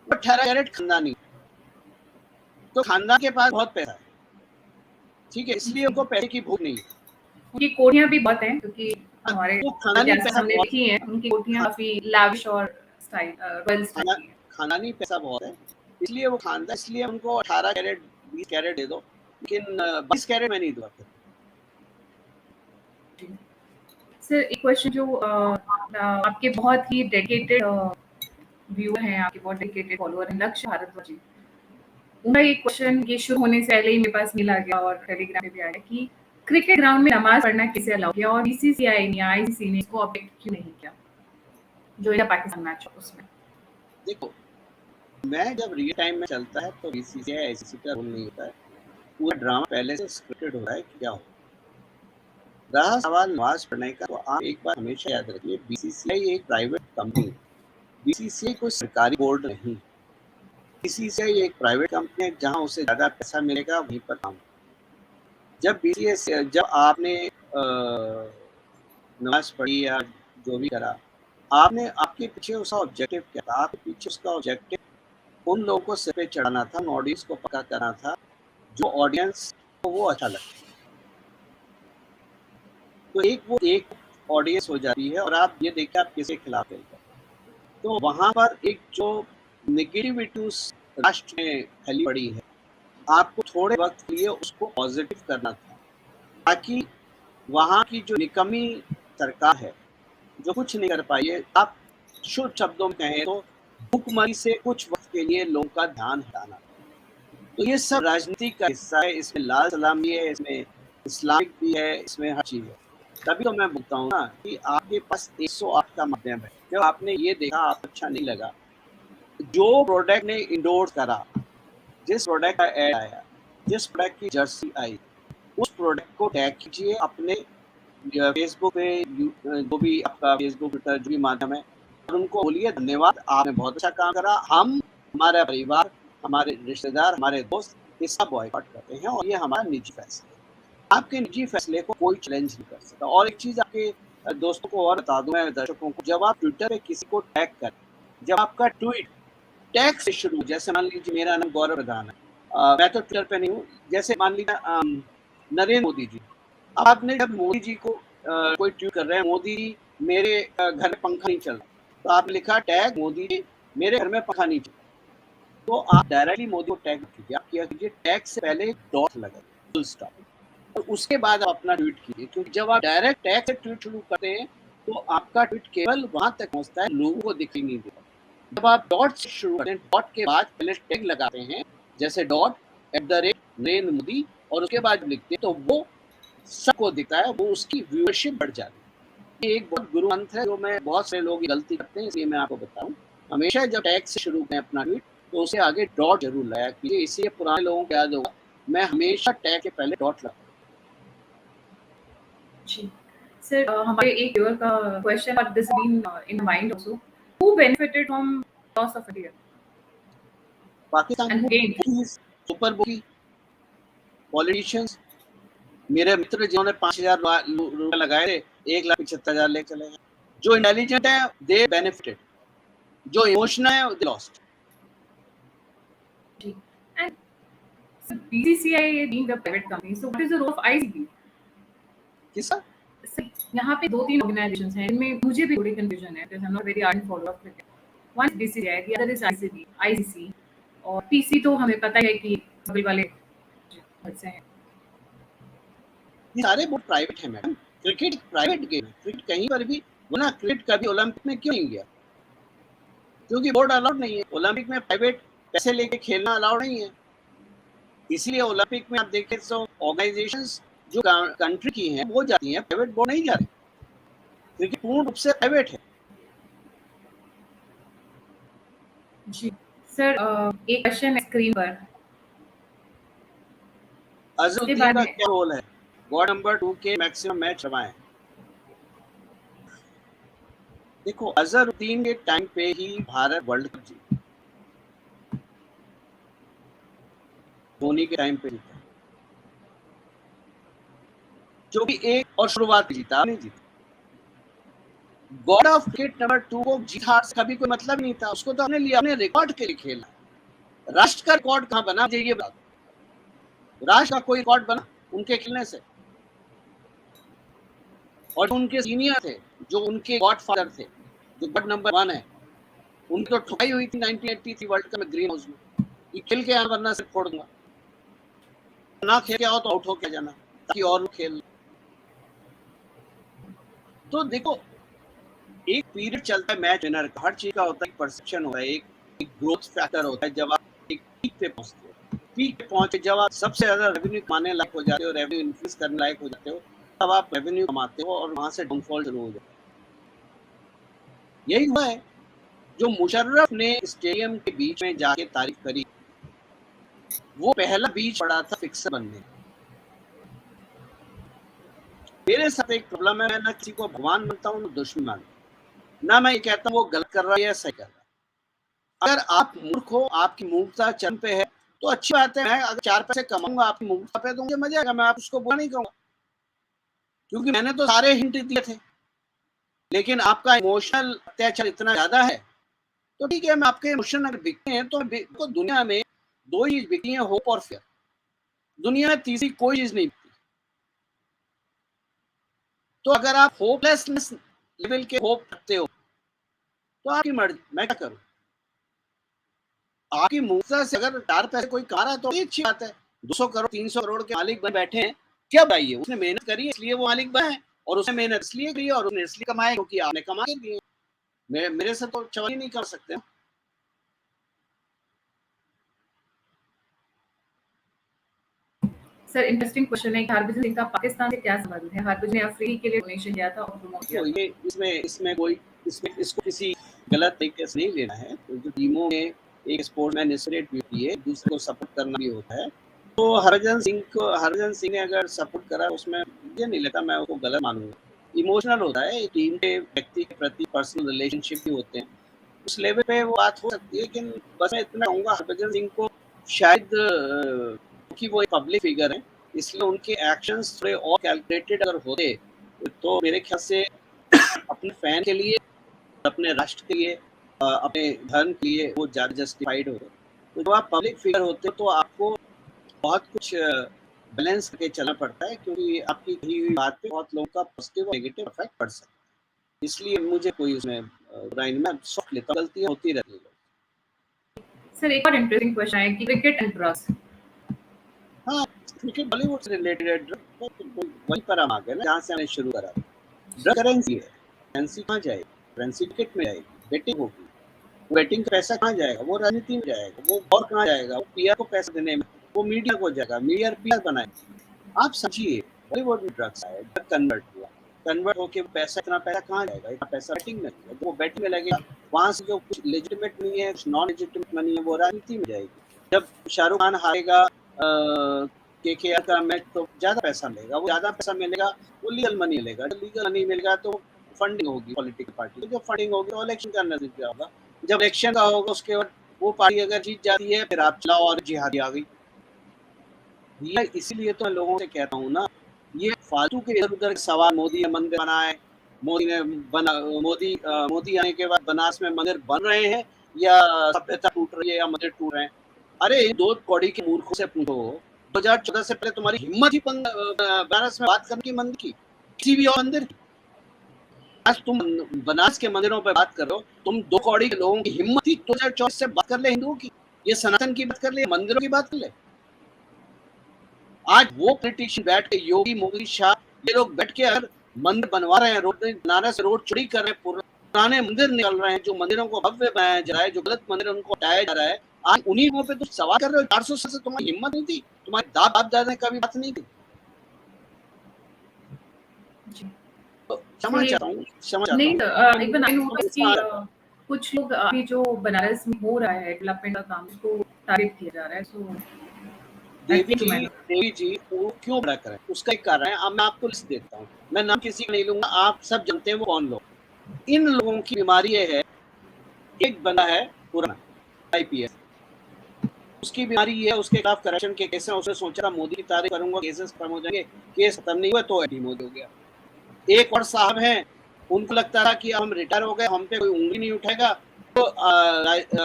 18 कैरेट खानदानी, तो खानदान के पास बहुत पैसा है, ठीक है, इसलिए उनको पैसे की भूख नहीं है। उनकी कोठियां भी बहुत हैं, क्योंकि हमारे खानदानी पैसा हमने देखी है, उनकी कोठियां काफी लाविश और स्टाइल रॉयल स्टाइल की हैं। खानदानी पैसा बहुत है, इसलिए वो खानदान, इसलिए उनको 18 कैरेट 20 कैरेट दे दो, लेकिन 22 कैरेट में नहीं दूंगा फिर। सर एक क्वेश्चन जो आपके बहुत ही डेडिकेटेड व्यूअर हैं, आपके बहुत डेडिकेटेड फॉलोअर हैं, लक्ष्य भारद्वाज जी, उनका ये क्वेश्चन ये शुरू होने से पहले ही मेरे पास मिला गया और टेलीग्राम पे भी आया कि क्रिकेट ग्राउंड में नमाज पढ़ना कैसे अलाउ किया और बीसीसीआई ने आईसीसी ने इसको ऑब्जेक्ट क्यों नहीं किया जो इंडिया पाकिस्तान मैच हो उसमें? देखो, मैं जब रियल टाइम में चलता है तो बीसीसीआई आईसीसी का रोल नहीं होता है, पूरा ड्रामा पहले से स्क्रिप्टेड हो रहा है कि क्या हो। रहा सवाल नमाज पढ़ने का, तो आप एक बार हमेशा याद रखिए, बीसीसीआई एक प्राइवेट कंपनी है, बीसीसीआई कोई सरकारी बोर्ड नहीं। बीसीसीआई एक प्राइवेट कंपनी है, जहां उसे ज्यादा पैसा मिलेगा वहीं पर काम। जब आपने नमाज पढ़ी या जो भी करा, आपने आपके पीछे उसका ऑब्जेक्टिव क्या था? आपके पीछे उसका ऑब्जेक्टिव उन लोगों को सिर पे चढ़ाना था, उन ऑडियंस को पक्का करना था जो ऑडियंस को वो अच्छा लगता। तो एक ऑडियंस हो जाती है और आप ये देखिए आप किसके खिलाफ खेलते हैं। तो वहां पर एक जो नेगेटिविटी उस राष्ट्र में फैली पड़ी है, आपको थोड़े वक्त के लिए उसको पॉजिटिव करना था, ताकि वहां की जो निकम्मी सरकार है जो कुछ नहीं कर पाई है, आप शुद्ध शब्दों में कहें तो भूखमरी से कुछ वक्त के लिए लोगों का ध्यान हटाना। तो ये सब राजनीति का हिस्सा है, इसमें लाल सलाम भी है, इसमें इस्लामिक भी है, इसमें हर चीज है। तभी तो मैं बोलता हूँ ना कि आपके पास 108 का माध्यम है। जब आपने ये देखा आपको अच्छा नहीं लगा, जो प्रोडक्ट ने इंडोर्स करा, जिस प्रोडक्ट का एड आया, जिस प्रोडक्ट की जर्सी आई, उस प्रोडक्ट को टैग कीजिए अपने फेसबुक पे, जो भी आपका फेसबुक ट्विटर जो भी माध्यम है, और उनको बोलिए धन्यवाद, आपने बहुत अच्छा काम करा, हम हमारा परिवार, हमारे रिश्तेदार, हमारे दोस्त इसका बॉयकॉट करते हैं और ये हमारा निजी फैसला है। आपके निजी फैसले को कोई चैलेंज नहीं कर सकता। और एक चीज आपके दोस्तों को और बता दूं, मैं दर्शकों को, जब आप ट्विटर पे किसी को टैग करें, जब आपका ट्वीट टैग से शुरू, जैसे मान लीजिए मेरा नाम गौरव प्रधान है, मैं तो ट्विटर पे नहीं हूँ, जैसे मान लीजिए नरेंद्र मोदी जी, आपने जब मोदी जी को कोई ट्वीट कर रहे हैं, मोदी जी मेरे घर में पंखा नहीं चल रहा, तो आपने लिखा टैग मोदी जी मेरे घर में पंखा नहीं चल रहा, तो आप डायरेक्टली मोदी को टैग कीजिए। आप क्या कीजिए, टैग से पहले डॉट लगाइए, फुल स्टॉप, तो उसके बाद आप अपना ट्वीट कीजिए। क्योंकि जब आप डायरेक्ट टैग से ट्वीट शुरू करते हैं तो आपका ट्वीट केवल वहां तक पहुंचता है, लोगों को दिखाई नहीं देता। जब आप डॉट से शुरू करते हैं, डॉट के बाद पहले टैग लगाते हैं, जैसे $@नरेंद्र मोदी, और उसके बाद लिखते हैं, तो वो सबको दिखता है, वो उसकी व्यूअरशिप बढ़ जाती है। ये एक बहुत गुरु मंत्र है जो मैं बहुत से लोग गलती करते हैं, इसलिए मैं आपको बताऊं, हमेशा जब टैग से शुरू करें अपना ट्वीट तो उसे आगे डॉट जरूर लगाया कीजिए। इसलिए पुराने लोगों को याद होगा, मैं हमेशा टैग के पहले डॉट लगाता हूं। जी सर, हमारे एक व्यूअर का क्वेश्चन और this been in mind also, who benefited from loss of India Pakistan and who gained? Super bookie, politicians, मेरे मित्र जिन्होंने 5,000 रुपए लगाए थे, 1,75,000 ले चले गए। जो इंटेलिजेंट है दे बेनिफिटेड, जो इमोशनल है दे लॉस्ट। जी, and BCCI being a private company, so what is the role of ICC? किसका? यहाँ पे 2-3 ऑर्गेनाइजेशंस हैं, इनमें मुझे भी थोड़ी कंफ्यूजन है because I'm not very ardent follower of cricket. One is BCCI, the other is ICC, और PC तो हमें पता है कि बगल वाले से हैं। ये सारे बोर्ड प्राइवेट है मैडम। क्रिकेट प्राइवेट गेम है, क्रिकेट कहीं पर भी, वरना क्रिकेट कभी ओलंपिक में क्यों नहीं गया? क्योंकि बोर्ड अलाउड नहीं है। ओलंपिक में प्राइवेट पैसे लेके खेलना अलाउड नहीं है, इसीलिए ओलंपिक में आप देखें तो ऑर्गेनाइजेशंस जो कंट्री की हैं वो जाती हैं, प्राइवेट बोर्ड नहीं जा रही, क्योंकि पूर्ण रूप से प्राइवेट है। जी सर, एक क्वेश्चन है स्क्रीन पर, अजहरुद्दीन का क्या रोल है? वार्ड नंबर 2 के मैक्सिमम मैच रवाएं। देखो, अजहरुद्दीन के टाइम पे ही भारत वर्ल्ड कप जीता, धोनी के टाइम पे जीता, जो भी एक और शुरुआत जीता नहीं जीता। गॉड ऑफ क्रिकेट नंबर 2 को जीत हार से कभी कोई मतलब नहीं था, उसको तो हमने लिया, अपने रिकॉर्ड के लिए खेला। राष्ट्र का रिकॉर्ड कहाँ बना, मुझे ये बता दो, राष्ट्र का कोई रिकॉर्ड बना उनके खेलने से? और उनके सीनियर थे, जो उनके गॉडफादर थे, जो गॉड नंबर 1 है, उनकी तो ठुकाई हुई थी 1983 वर्ल्ड कप में ग्रीन हाउस में, ये खेल के यहाँ वरना सिर्फ फोड़ दूंगा। ना खेल के आओ तो आउट होके जाना ताकि और लोग खेल। तो देखो एक पीरियड चलता है मैच विनर का, हर चीज का होता है, परसेप्शन होता है, एक ग्रोथ फैक्टर होता है। जब आप एक पीक पे पहुंचते हो, पीक पे पहुंचे जब आप सबसे ज्यादा रेवेन्यू कमाने लायक हो जाते हो, रेवेन्यू इनक्रीज करने लायक हो जाते हो, तब आप रेवेन्यू कमाते हो और वहां से डाउनफॉल शुरू हो जाता है। यही हुआ है जो मुशर्रफ ने स्टेडियम के बीच में जाके तारीफ करी, वो पहला बीज पड़ा था फिक्सर बनने। मेरे साथ एक प्रॉब्लम है, मैं ना किसी को भगवान मानता हूँ ना दुश्मन मानता हूँ, ना मैं ये कहता हूँ वो गलत कर रहा है या सही कर रहा है। अगर आप मूर्ख हो, आपकी मूर्खता चरम पे है, तो अच्छी बात है। मैं अगर 4 पैसे कमाऊंगा आपकी मूर्खता पे तो मुझे मजा आएगा, मैं आप उसको बुरा नहीं कहूंगा, क्योंकि मैंने तो सारे हिंट दिए थे। लेकिन आपका इमोशनल अत्याचार इतना ज्यादा है, तो ठीक है, मैं आपके इमोशन अगर बिकते हैं तो दुनिया में 2 चीज बिकती है, होप और फियर। दुनिया में तीसरी कोई चीज नहीं बिकती। तो अगर आप होपलेसनेस लेवल के होप रखते हो तो आपकी मर्जी, मैं क्या करूं। आपकी मूर्खता से अगर 4 पैसे कोई कमा रहा है तो ये अच्छी बात है। 200 करोड़ 300 करोड़ के मालिक बन बैठे हैं, क्या बताइए, उसने मेहनत करी है इसलिए वो मालिक बना है, और उसने मेहनत इसलिए करी और उसने इसलिए कमाए क्योंकि आपने कमा के दिए। मेरे से तो चवन्नी नहीं कर सकते। सर इंटरेस्टिंग क्वेश्चन है कि हरभजन सिंह का पाकिस्तान से क्या संबंध है? हरभजन ने अफरीदी के लिए डोनेशन दिया था और प्रमोट किया तो था। ये इसमें कोई इसको किसी गलत तरीके से नहीं लेना है। तो जो टीमों में एक स्पोर्ट्समैन स्पिरिट भी होती है, दूसरे को सपोर्ट करना भी होता है। तो हरभजन सिंह ने अगर सपोर्ट करा उसमें मुझे नहीं लगता मैं उसको गलत मानूंगा। इमोशनल होता है, टीम के व्यक्ति के प्रति पर्सनल रिलेशनशिप भी होते हैं, उस लेवल पे वो बात हो सकती है। लेकिन बस मैं इतना कहूँगा हरभजन सिंह को शायद क्योंकि वो एक पब्लिक फिगर है, इसलिए उनके एक्शंस थोड़े और कैलकुलेटेड अगर होते तो मेरे ख्याल से अपने फैन के लिए, अपने राष्ट्र के लिए, अपने धर्म के लिए वो ज़्यादा जस्टिफाइड होते। तो जब आप पब्लिक फिगर होते हो तो आपको बहुत कुछ बैलेंस करके चलना पड़ता है, क्योंकि आपकी कही हुई बात पे बहुत लोगों का पॉजिटिव और नेगेटिव इफेक्ट पड़ सकता है। इसलिए मुझे कोई उसमें बुराई नहीं, मैं सॉफ्ट लेता हूँ, गलतियाँ होती रहती हैं। सर एक और इंटरेस्टिंग क्वेश्चन है कि क्रिकेट एंड ड्रग्स। हाँ, क्रिकेट बॉलीवुड से रिलेटेड है, वहीं पर हम आ गए ना जहाँ से हमने शुरू करा। ड्रग करेंसी है, करेंसी कहाँ जाएगी? करेंसी क्रिकेट में जाएगी, बेटिंग होगी। बेटिंग का पैसा कहाँ जाएगा? वो राजनीति में जाएगा। वो और कहाँ जाएगा? वो पीआर को पैसा देने में, वो मीडिया को जाएगा, मीडिया पीआर बनाएगा। आप समझिए, बॉलीवुड में ड्रग्स आया, ड्रग कन्वर्ट होके पैसा, इतना पैसा कहाँ जाएगा? इतना पैसा बेटिंग में लगेगा। वो बेटिंग में लगेगा, वहां से जो कुछ लेजिटिमेट मनी है, कुछ नॉन लेजिटिमेट मनी है, वो राजनीति में जाएगी। जब शाहरुख खान हारेगा केकेआर का मैच तो ज्यादा पैसा मिलेगा, वो ज्यादा पैसा मिलेगा, वो लीगल मनी मिलेगा। जब लीगल मनी मिलेगा तो फंडिंग होगी पॉलिटिकल पार्टी, तो जो फंडिंग होगी तो इलेक्शन का नतीजा होगा। जब इलेक्शन का होगा उसके बाद वो पार्टी अगर जीत जाती है, फिर आप चलाओ और जिहादी आ गई। ये इसीलिए तो मैं लोगों से कहता हूँ ना, ये फालतू के इधर उधर सवाल, मोदी ने मंदिर बनाए, मोदी आने के बाद बनारस में मंदिर बन रहे हैं या सभ्यता टूट रही है या मंदिर टूट रहे हैं। अरे 2 कौड़ी के मूर्खों से पूछो, 2014 से पहले तुम्हारी हिम्मत ही बनारस में बात करने की, मंदिर की, किसी भी और मंदिर की। आज तुम बनारस के मंदिरों पर बात कर रहे हो, तुम 2 कौड़ी के लोगों की हिम्मत ही 2024 से बात कर ले हिंदुओं की, ये सनातन की बात कर ले, मंदिरों की बात कर ले। आज वो पॉलिटिशियन बैठ के, योगी, मोदी, शाह, ये लोग बैठ के अगर मंदिर बनवा रहे हैं, बनारस रोड चोरी कर रहे हैं, पुराने मंदिर निकल रहे हैं, जो मंदिरों को भव्य बनाया जा रहा है, जो गलत मंदिर उनको हटाया जा रहा है, आज उन्हीं पे तुम सवाल कर रहे हो। 400 साल से तुम्हारी हिम्मत नहीं थी, तुम्हारे बाप दादा ने कभी बात नहीं की। तो क्षमा चाहता हूँ, नहीं, इवन आई नोटिस कि कुछ लोग अभी जो बनारस में हो रहा है डेवलपमेंट का काम, उसको टारगेट किया जा रहा है। सो देवी जी वो क्यों बड़ा करें, उसका एक कारण है। अब मैं आपको लिस्ट देता हूँ, मैं नाम किसी का नहीं लूंगा, आप सब जानते हैं वो कौन लोग। इन लोगों की बीमारी है, एक बंदा है पुराना आईपीएस, उसकी बीमारी है, उसके खिलाफ करप्शन के केस हैं, उसने सोचा था मोदी की तारीफ करूंगा, केसेस कम हो जाएंगे, केस खत्म नहीं हुआ तो एंटी मोदी हो गया। एक और साहब हैं, उनको लगता था कि हम रिटायर हो गए, हम पे कोई उंगली नहीं उठाएगा, तो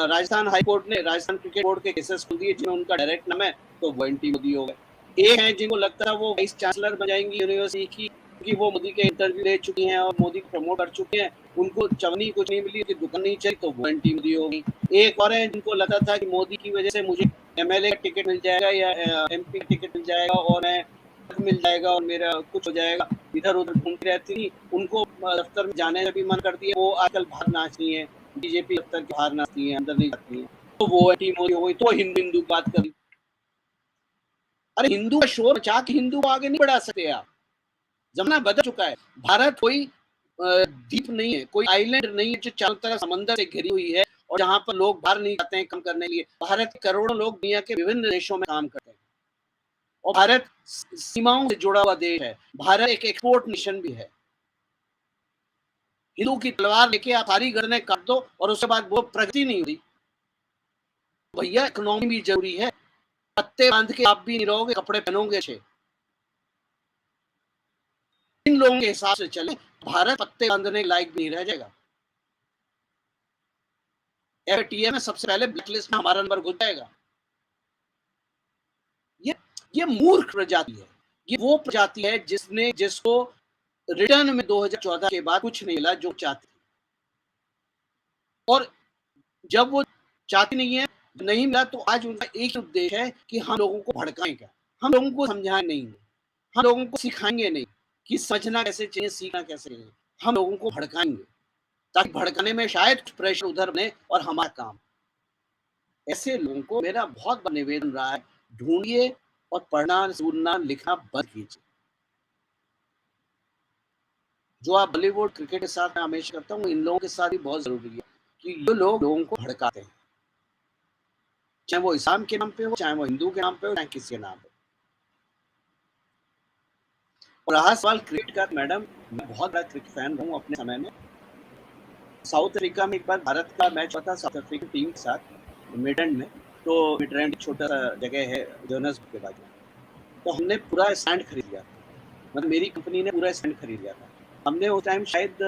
राजस्थान हाई कोर्ट ने राजस्थान क्रिकेट बोर्ड के केसेस खुल दिए जिनमें उनका डायरेक्ट नाम है, तो वो एंटी मोदी हो गए। एक है जिनको लगता था वो वाइस चांसलर बन जाएंगी यूनिवर्सिटी की, क्योंकि वो मोदी के इंटरव्यू ले चुकी हैं और मोदी को प्रमोट कर चुके हैं, उनको चवनी कुछ नहीं मिली, दुकान नहीं चाहिए, तो वो एंटी मोदी हो गई। एक और है जिनको लगता था कि मोदी की वजह से मुझे एमएलए का टिकट मिल जाएगा या एमपी का टिकट मिल जाएगा और मैं मिल जाएगा और मेरा कुछ हो जाएगा। इधर उधर घूमती रहती थी, उनको दफ्तर में जाने का भी मन करती है, वो आजकल बाहर नाचती हैं, बीजेपी दफ्तर के बाहर नाचती हैं, अंदर नहीं जाती हैं। तो वो टीम हो गई तो हिंदू हिंदू बात कर, अरे हिंदू का शोर मचा के हिंदू को आगे नहीं बढ़ा सकते आप। जमाना बदल चुका है। भारत कोई द्वीप नहीं है, कोई आइलैंड नहीं है जो चारों तरफ समंदर से घिरी हुई है और जहां पर लोग बाहर नहीं जाते हैं काम करने के लिए। भारत के करोड़ों लोग दुनिया के विभिन्न देशों में काम करते हैं और भारत सीमाओं से जुड़ा हुआ देश है। भारत एक एक्सपोर्ट नेशन भी है। हिंदू की तलवार लेके आप सारी गर्दनें काट दो और उसके बाद वो प्रगति नहीं हुई। भैया इकोनॉमी भी जरूरी है। पत्ते बांध के आप भी नहीं रहोगे, कपड़े पहनोगे अच्छे। इन लोगों के हिसाब से चले, भारत पत्ते बांधने लायक भी नहीं रह जाएगा। एफएटीएफ में सबसे पहले ब्लैकलिस्ट में हमारा नंबर घुस जाएगा। ये मूर्ख प्रजाति है। ये वो प्रजाति है जिसको रिटर्न में 2014 के बाद कुछ नहीं मिला जो चाहती थी। और जब वो चाहती नहीं है, नहीं मिला, तो आज उनका एक उद्देश्य है कि हम लोगों को भड़काएंगे, हम लोगों को समझाएं नहीं, हम लोगों को सिखाएंगे नहीं कि समझना कैसे चाहिए, सीखना कैसे चाहिए। हम लोगों को भड़काएंगे ताकि भड़काने में शायद प्रेशर उधर बने और हमारा काम। ऐसे लोगों को मेरा बहुत बड़ा निवेदन रहा है, ढूंढिए और पढ़ना, सुनना, लिखना बंद कीजिए। जो आप बॉलीवुड क्रिकेट के साथ मैं हमेशा करता हूँ, इन लोगों के साथ भी बहुत जरूरी है कि जो लोग लोगों को भड़काते हैं, चाहे वो इस्लाम के नाम पे हो, चाहे वो हिंदू के नाम पे हो, चाहे किसी के नाम पे। और रहा सवाल क्रिकेट का, मैडम मैं बहुत बड़ा क्रिकेट फैन हूँ अपने समय में। साउथ अफ्रीका में एक बार भारत का मैच हुआ था साउथ अफ्रीका टीम के साथ मिडलैंड में। तो मिडलैंड छोटा सा जगह है जोहान्सबर्ग के बाजू। तो हमने पूरा स्टैंड खरीद लिया, मतलब मेरी कंपनी ने पूरा स्टैंड खरीद लिया था। हमने उस टाइम शायद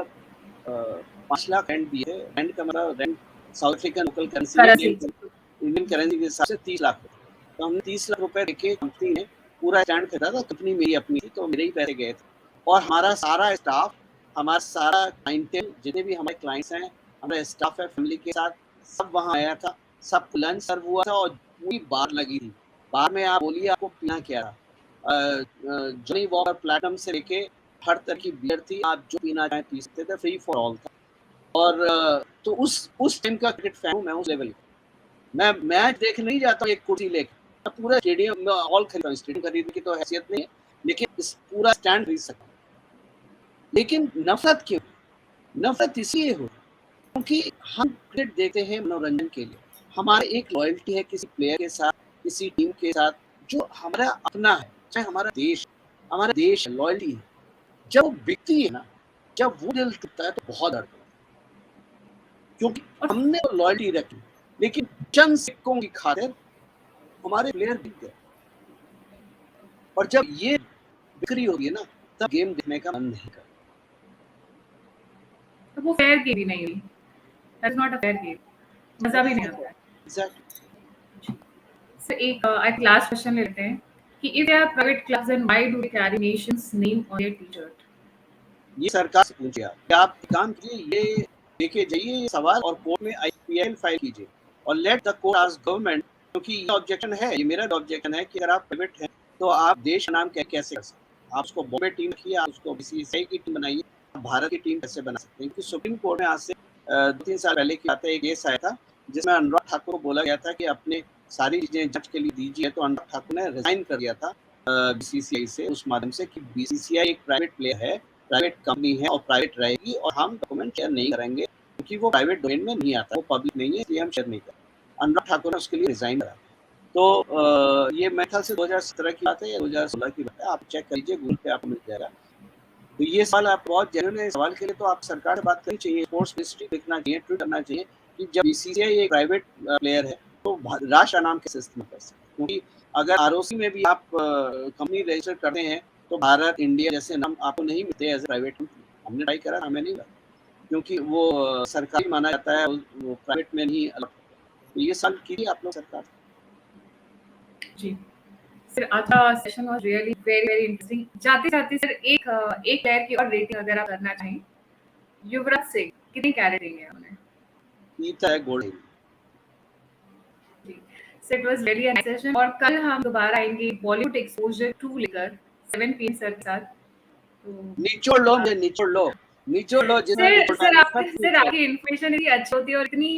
5 लाख रेंट दिए थे। रेंट का मतलब rent south African local currency में इंडियन करेंसी के हिसाब से 30 लाख रुपए। तो हमने 30 लाख रुपए देके कंपनी ने पूरा स्टैंड खरीदा था। कंपनी मेरी अपनी थी तो मेरे ही पैसे गए थे और हमारा सारा स्टाफ, हमारा सारा क्लाइंटेल, जितने भी हमारे क्लाइंट्स हैं, हमारा स्टाफ है फैमिली के साथ, सब वहाँ आया था। सबको लंच सर्व हुआ था और पूरी बार लगी थी। बार में आप बोलिए आपको पीना क्या था, जॉनी वॉकर प्लैटिनम से लेके हर तरह की बियर थी, आप जो पीना चाहें पी सकते थे, फ्री फॉर ऑल था। और तो उस टाइम का क्रिकेट फैन हूँ मैं, उस लेवल का। मैं मैच देख नहीं जाता हूँ एक कुर्सी लेके, मैं पूरा स्टेडियम में ऑल खरीदता हूँ। स्टेडियम खरीदने की तो हैसियत नहीं है, लेकिन इस पूरा स्टैंड खरीद सकता हूँ। लेकिन नफरत क्यों? नफरत इसलिए हो क्योंकि हम क्रिकेट देखते हैं मनोरंजन के लिए। हमारी एक लॉयल्टी है किसी प्लेयर के साथ, किसी टीम के साथ जो हमारा अपना है, चाहे हमारा देश लॉयल्टी है। जब वो बिकती है ना, जब वो दिल टूटता है तो बहुत दर्द होता है, क्योंकि हमने वो लॉयल्टी रखी, लेकिन चंद सिक्कों की खातिर हमारे प्लेयर बिक गए। और जब ये बिक्री होगी ना, तब गेम देखने का मन नहीं करता। तो वो फेयर गेम भी नहीं हुई। That's not a fair game, मजा भी नहीं आता है। एग्जैक्टली। सर एक एक लास्ट क्वेश्चन लेते हैं कि if they are private clubs and why do they carry nations name on their T-shirt? ये सरकार से पूछिए आप। क्या आप काम कीजिए, ये लेके जाइए ये सवाल और कोर्ट में आईपीएल फाइल कीजिए और let the court ask government, क्योंकि ये ऑब्जेक्शन है, ये मेरा ऑब्जेक्शन है कि अगर आप प्राइवेट हैं तो आप देश का नाम कैसे कर सकते हैं? आप उसको बॉम्बे टीम रखिए, आप उसको बीसीसीआई की टीम बनाइए, आप भारत की टीम कैसे बना सकते हैं? क्योंकि सुप्रीम कोर्ट में आज से 2-3 साल पहले की बात है, एक केस आया था जिसमें अनुराग ठाकुर को बोला गया था कि अपने सारी चीजें जज के लिए दीजिए। तो अनुराग ठाकुर ने रिजाइन कर दिया था बीसीसीआई से, उस माध्यम से कि बीसीसीआई एक प्राइवेट प्लेयर है, प्राइवेट कंपनी है और प्राइवेट रहेगी और हम डॉक्यूमेंट शेयर नहीं करेंगे क्योंकि वो प्राइवेट डोमेन में नहीं आता, वो पब्लिक नहीं है, इसलिए हम शेयर नहीं करेंगे। अनुराग ठाकुर ने उसके लिए रिजाइन करा। तो ये मेरे ख्याल से 2017 की बात है या 2016 की बात है, आप चेक कर लीजिए, गूगल पे आपको मिल जाएगा। तो ये सवाल आप बहुत जेन्युइन है। सवाल के लिए तो आप सरकार से बात करनी चाहिए, स्पोर्ट्स मिनिस्ट्री लिखना चाहिए, ट्वीट करना चाहिए कि जब बीसीसीआई एक प्राइवेट प्लेयर है तो राष्ट्र नाम कैसे इस्तेमाल कर सकते हैं? क्योंकि अगर आरओसी में भी आप कंपनी रजिस्टर करते हैं तो भारत, इंडिया जैसे नाम आपको नहीं मिलते एज ए प्राइवेट कंपनी। हमने ट्राई करा, हमें नहीं लगा, क्योंकि वो सरकारी माना जाता है, वो प्राइवेट में नहीं अलग। तो ये सवाल कीजिए आप लोग सरकार। जी सर, आज का session was really very very interesting. जाते-जाते सर एक एक प्लेयर की और रेटिंग अगर आप करना चाहें, युवराज सिंह कितनी कैरेट देंगे उन्हें? जीता है गोल्ड। जी So it was really a nice session और कल हम दोबारा आएंगे बॉलीवुड एक्सपोजर 2 लेकर 7 PM सर के साथ। तो निचोड़ लो मुझे, निचोड़ लो जितना सर निचोड़ना सर है आप सब सर निचोड़। आपकी इन्फॉर्मेशन इतनी अच्छी होती है और इतनी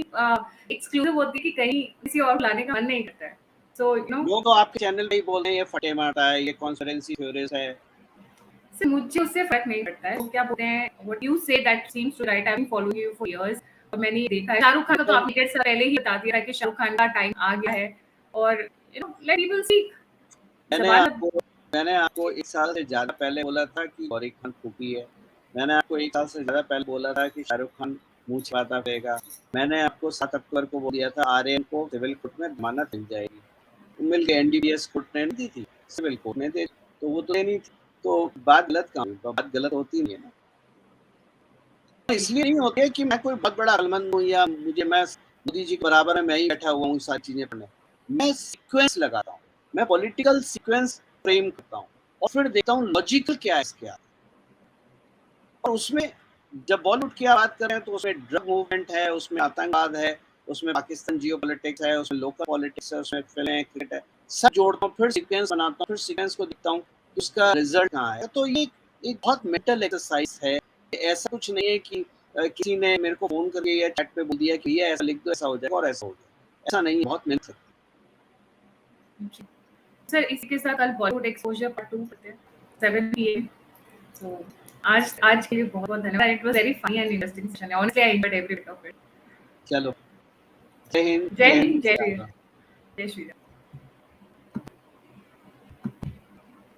एक्सक्लूसिव होती है कि कहीं किसी और को लाने का मन नहीं करता है। सो यू नो लोग तो आपके चैनल पे ही बोल रहे हैं ये फटे मारता है, ये कॉन्स्पिरेसी थ्योरीज है। सर मुझे उससे फर्क नहीं पड़ता है। वो क्या बोलते हैं what you say that seems to right. I am following you for years और मैंने ये देखा है। शाहरुख खान का तो आपने डेढ़ साल पहले ही बता दिया है कि शाहरुख खान का टाइम आ गया है और you know let people see. मैंने आपको 1 साल से ज़्यादा पहले बोला था कि गौरी खान फूफी है। मैंने आपको 1 साल से ज़्यादा पहले बोला था कि शाहरुख खान मुँह छिपाता रहेगा। मैंने आपको 7 अक्टूबर को बोल दिया था आर्यन को सिविल कोर्ट में जमानत मिल जाएगी। मिल गई, एनडीपीएस कोर्ट ने दी थी, सिविल कोर्ट ने दे, तो वो तो लेनी थी। तो बात गलत कहाँ हुई? बात गलत होती नहीं है ना। इसलिए नहीं होती है कि मैं कोई बहुत बड़ा अक्लमंद हूँ या मैं मोदी जी के बराबर है, मैं ही बैठा हुआ हूँ सारी चीजें पढ़ने। मैं सीक्वेंस लगाता हूँ, मैं पॉलिटिकल सीक्वेंस फ्रेम करता हूँ और फिर देखता हूँ लॉजिकल क्या है इसके आगे। और उसमें जब बॉलीवुड की बात करें तो उसमें ड्रग मूवमेंट है, उसमें आतंकवाद है, उसमें पाकिस्तान जियोपॉलिटिक्स है, उसमें लोकल पॉलिटिक्स है, उसमें फिल्में, क्रिकेट है, सब जोड़ता हूँ, फिर सीक्वेंस बनाता हूँ, फिर सीक्वेंस को देखता हूँ उसका रिजल्ट कहाँ है। तो ये एक बहुत मेंटल एक्सरसाइज है। ऐसा कुछ नहीं है कि किसी ने मेरे को फोन करके या चैट पे बोल दिया कि ये ऐसा लिख दो, ऐसा हो जाएगा और ऐसा हो जाएगा। ऐसा नहीं है, बहुत मेहनत लगती है। सर इसी के साथ कल बॉलीवुड एक्सपोजर पार्ट 2 करते हैं 7 PM। सो आज के लिए बहुत-बहुत धन्यवाद। It was very funny and interesting session. Honestly I enjoyed every bit of it. चलो, जय हिंद, जय जय हिंद, हिंद, जय राम श्री राम। जय श्री राम।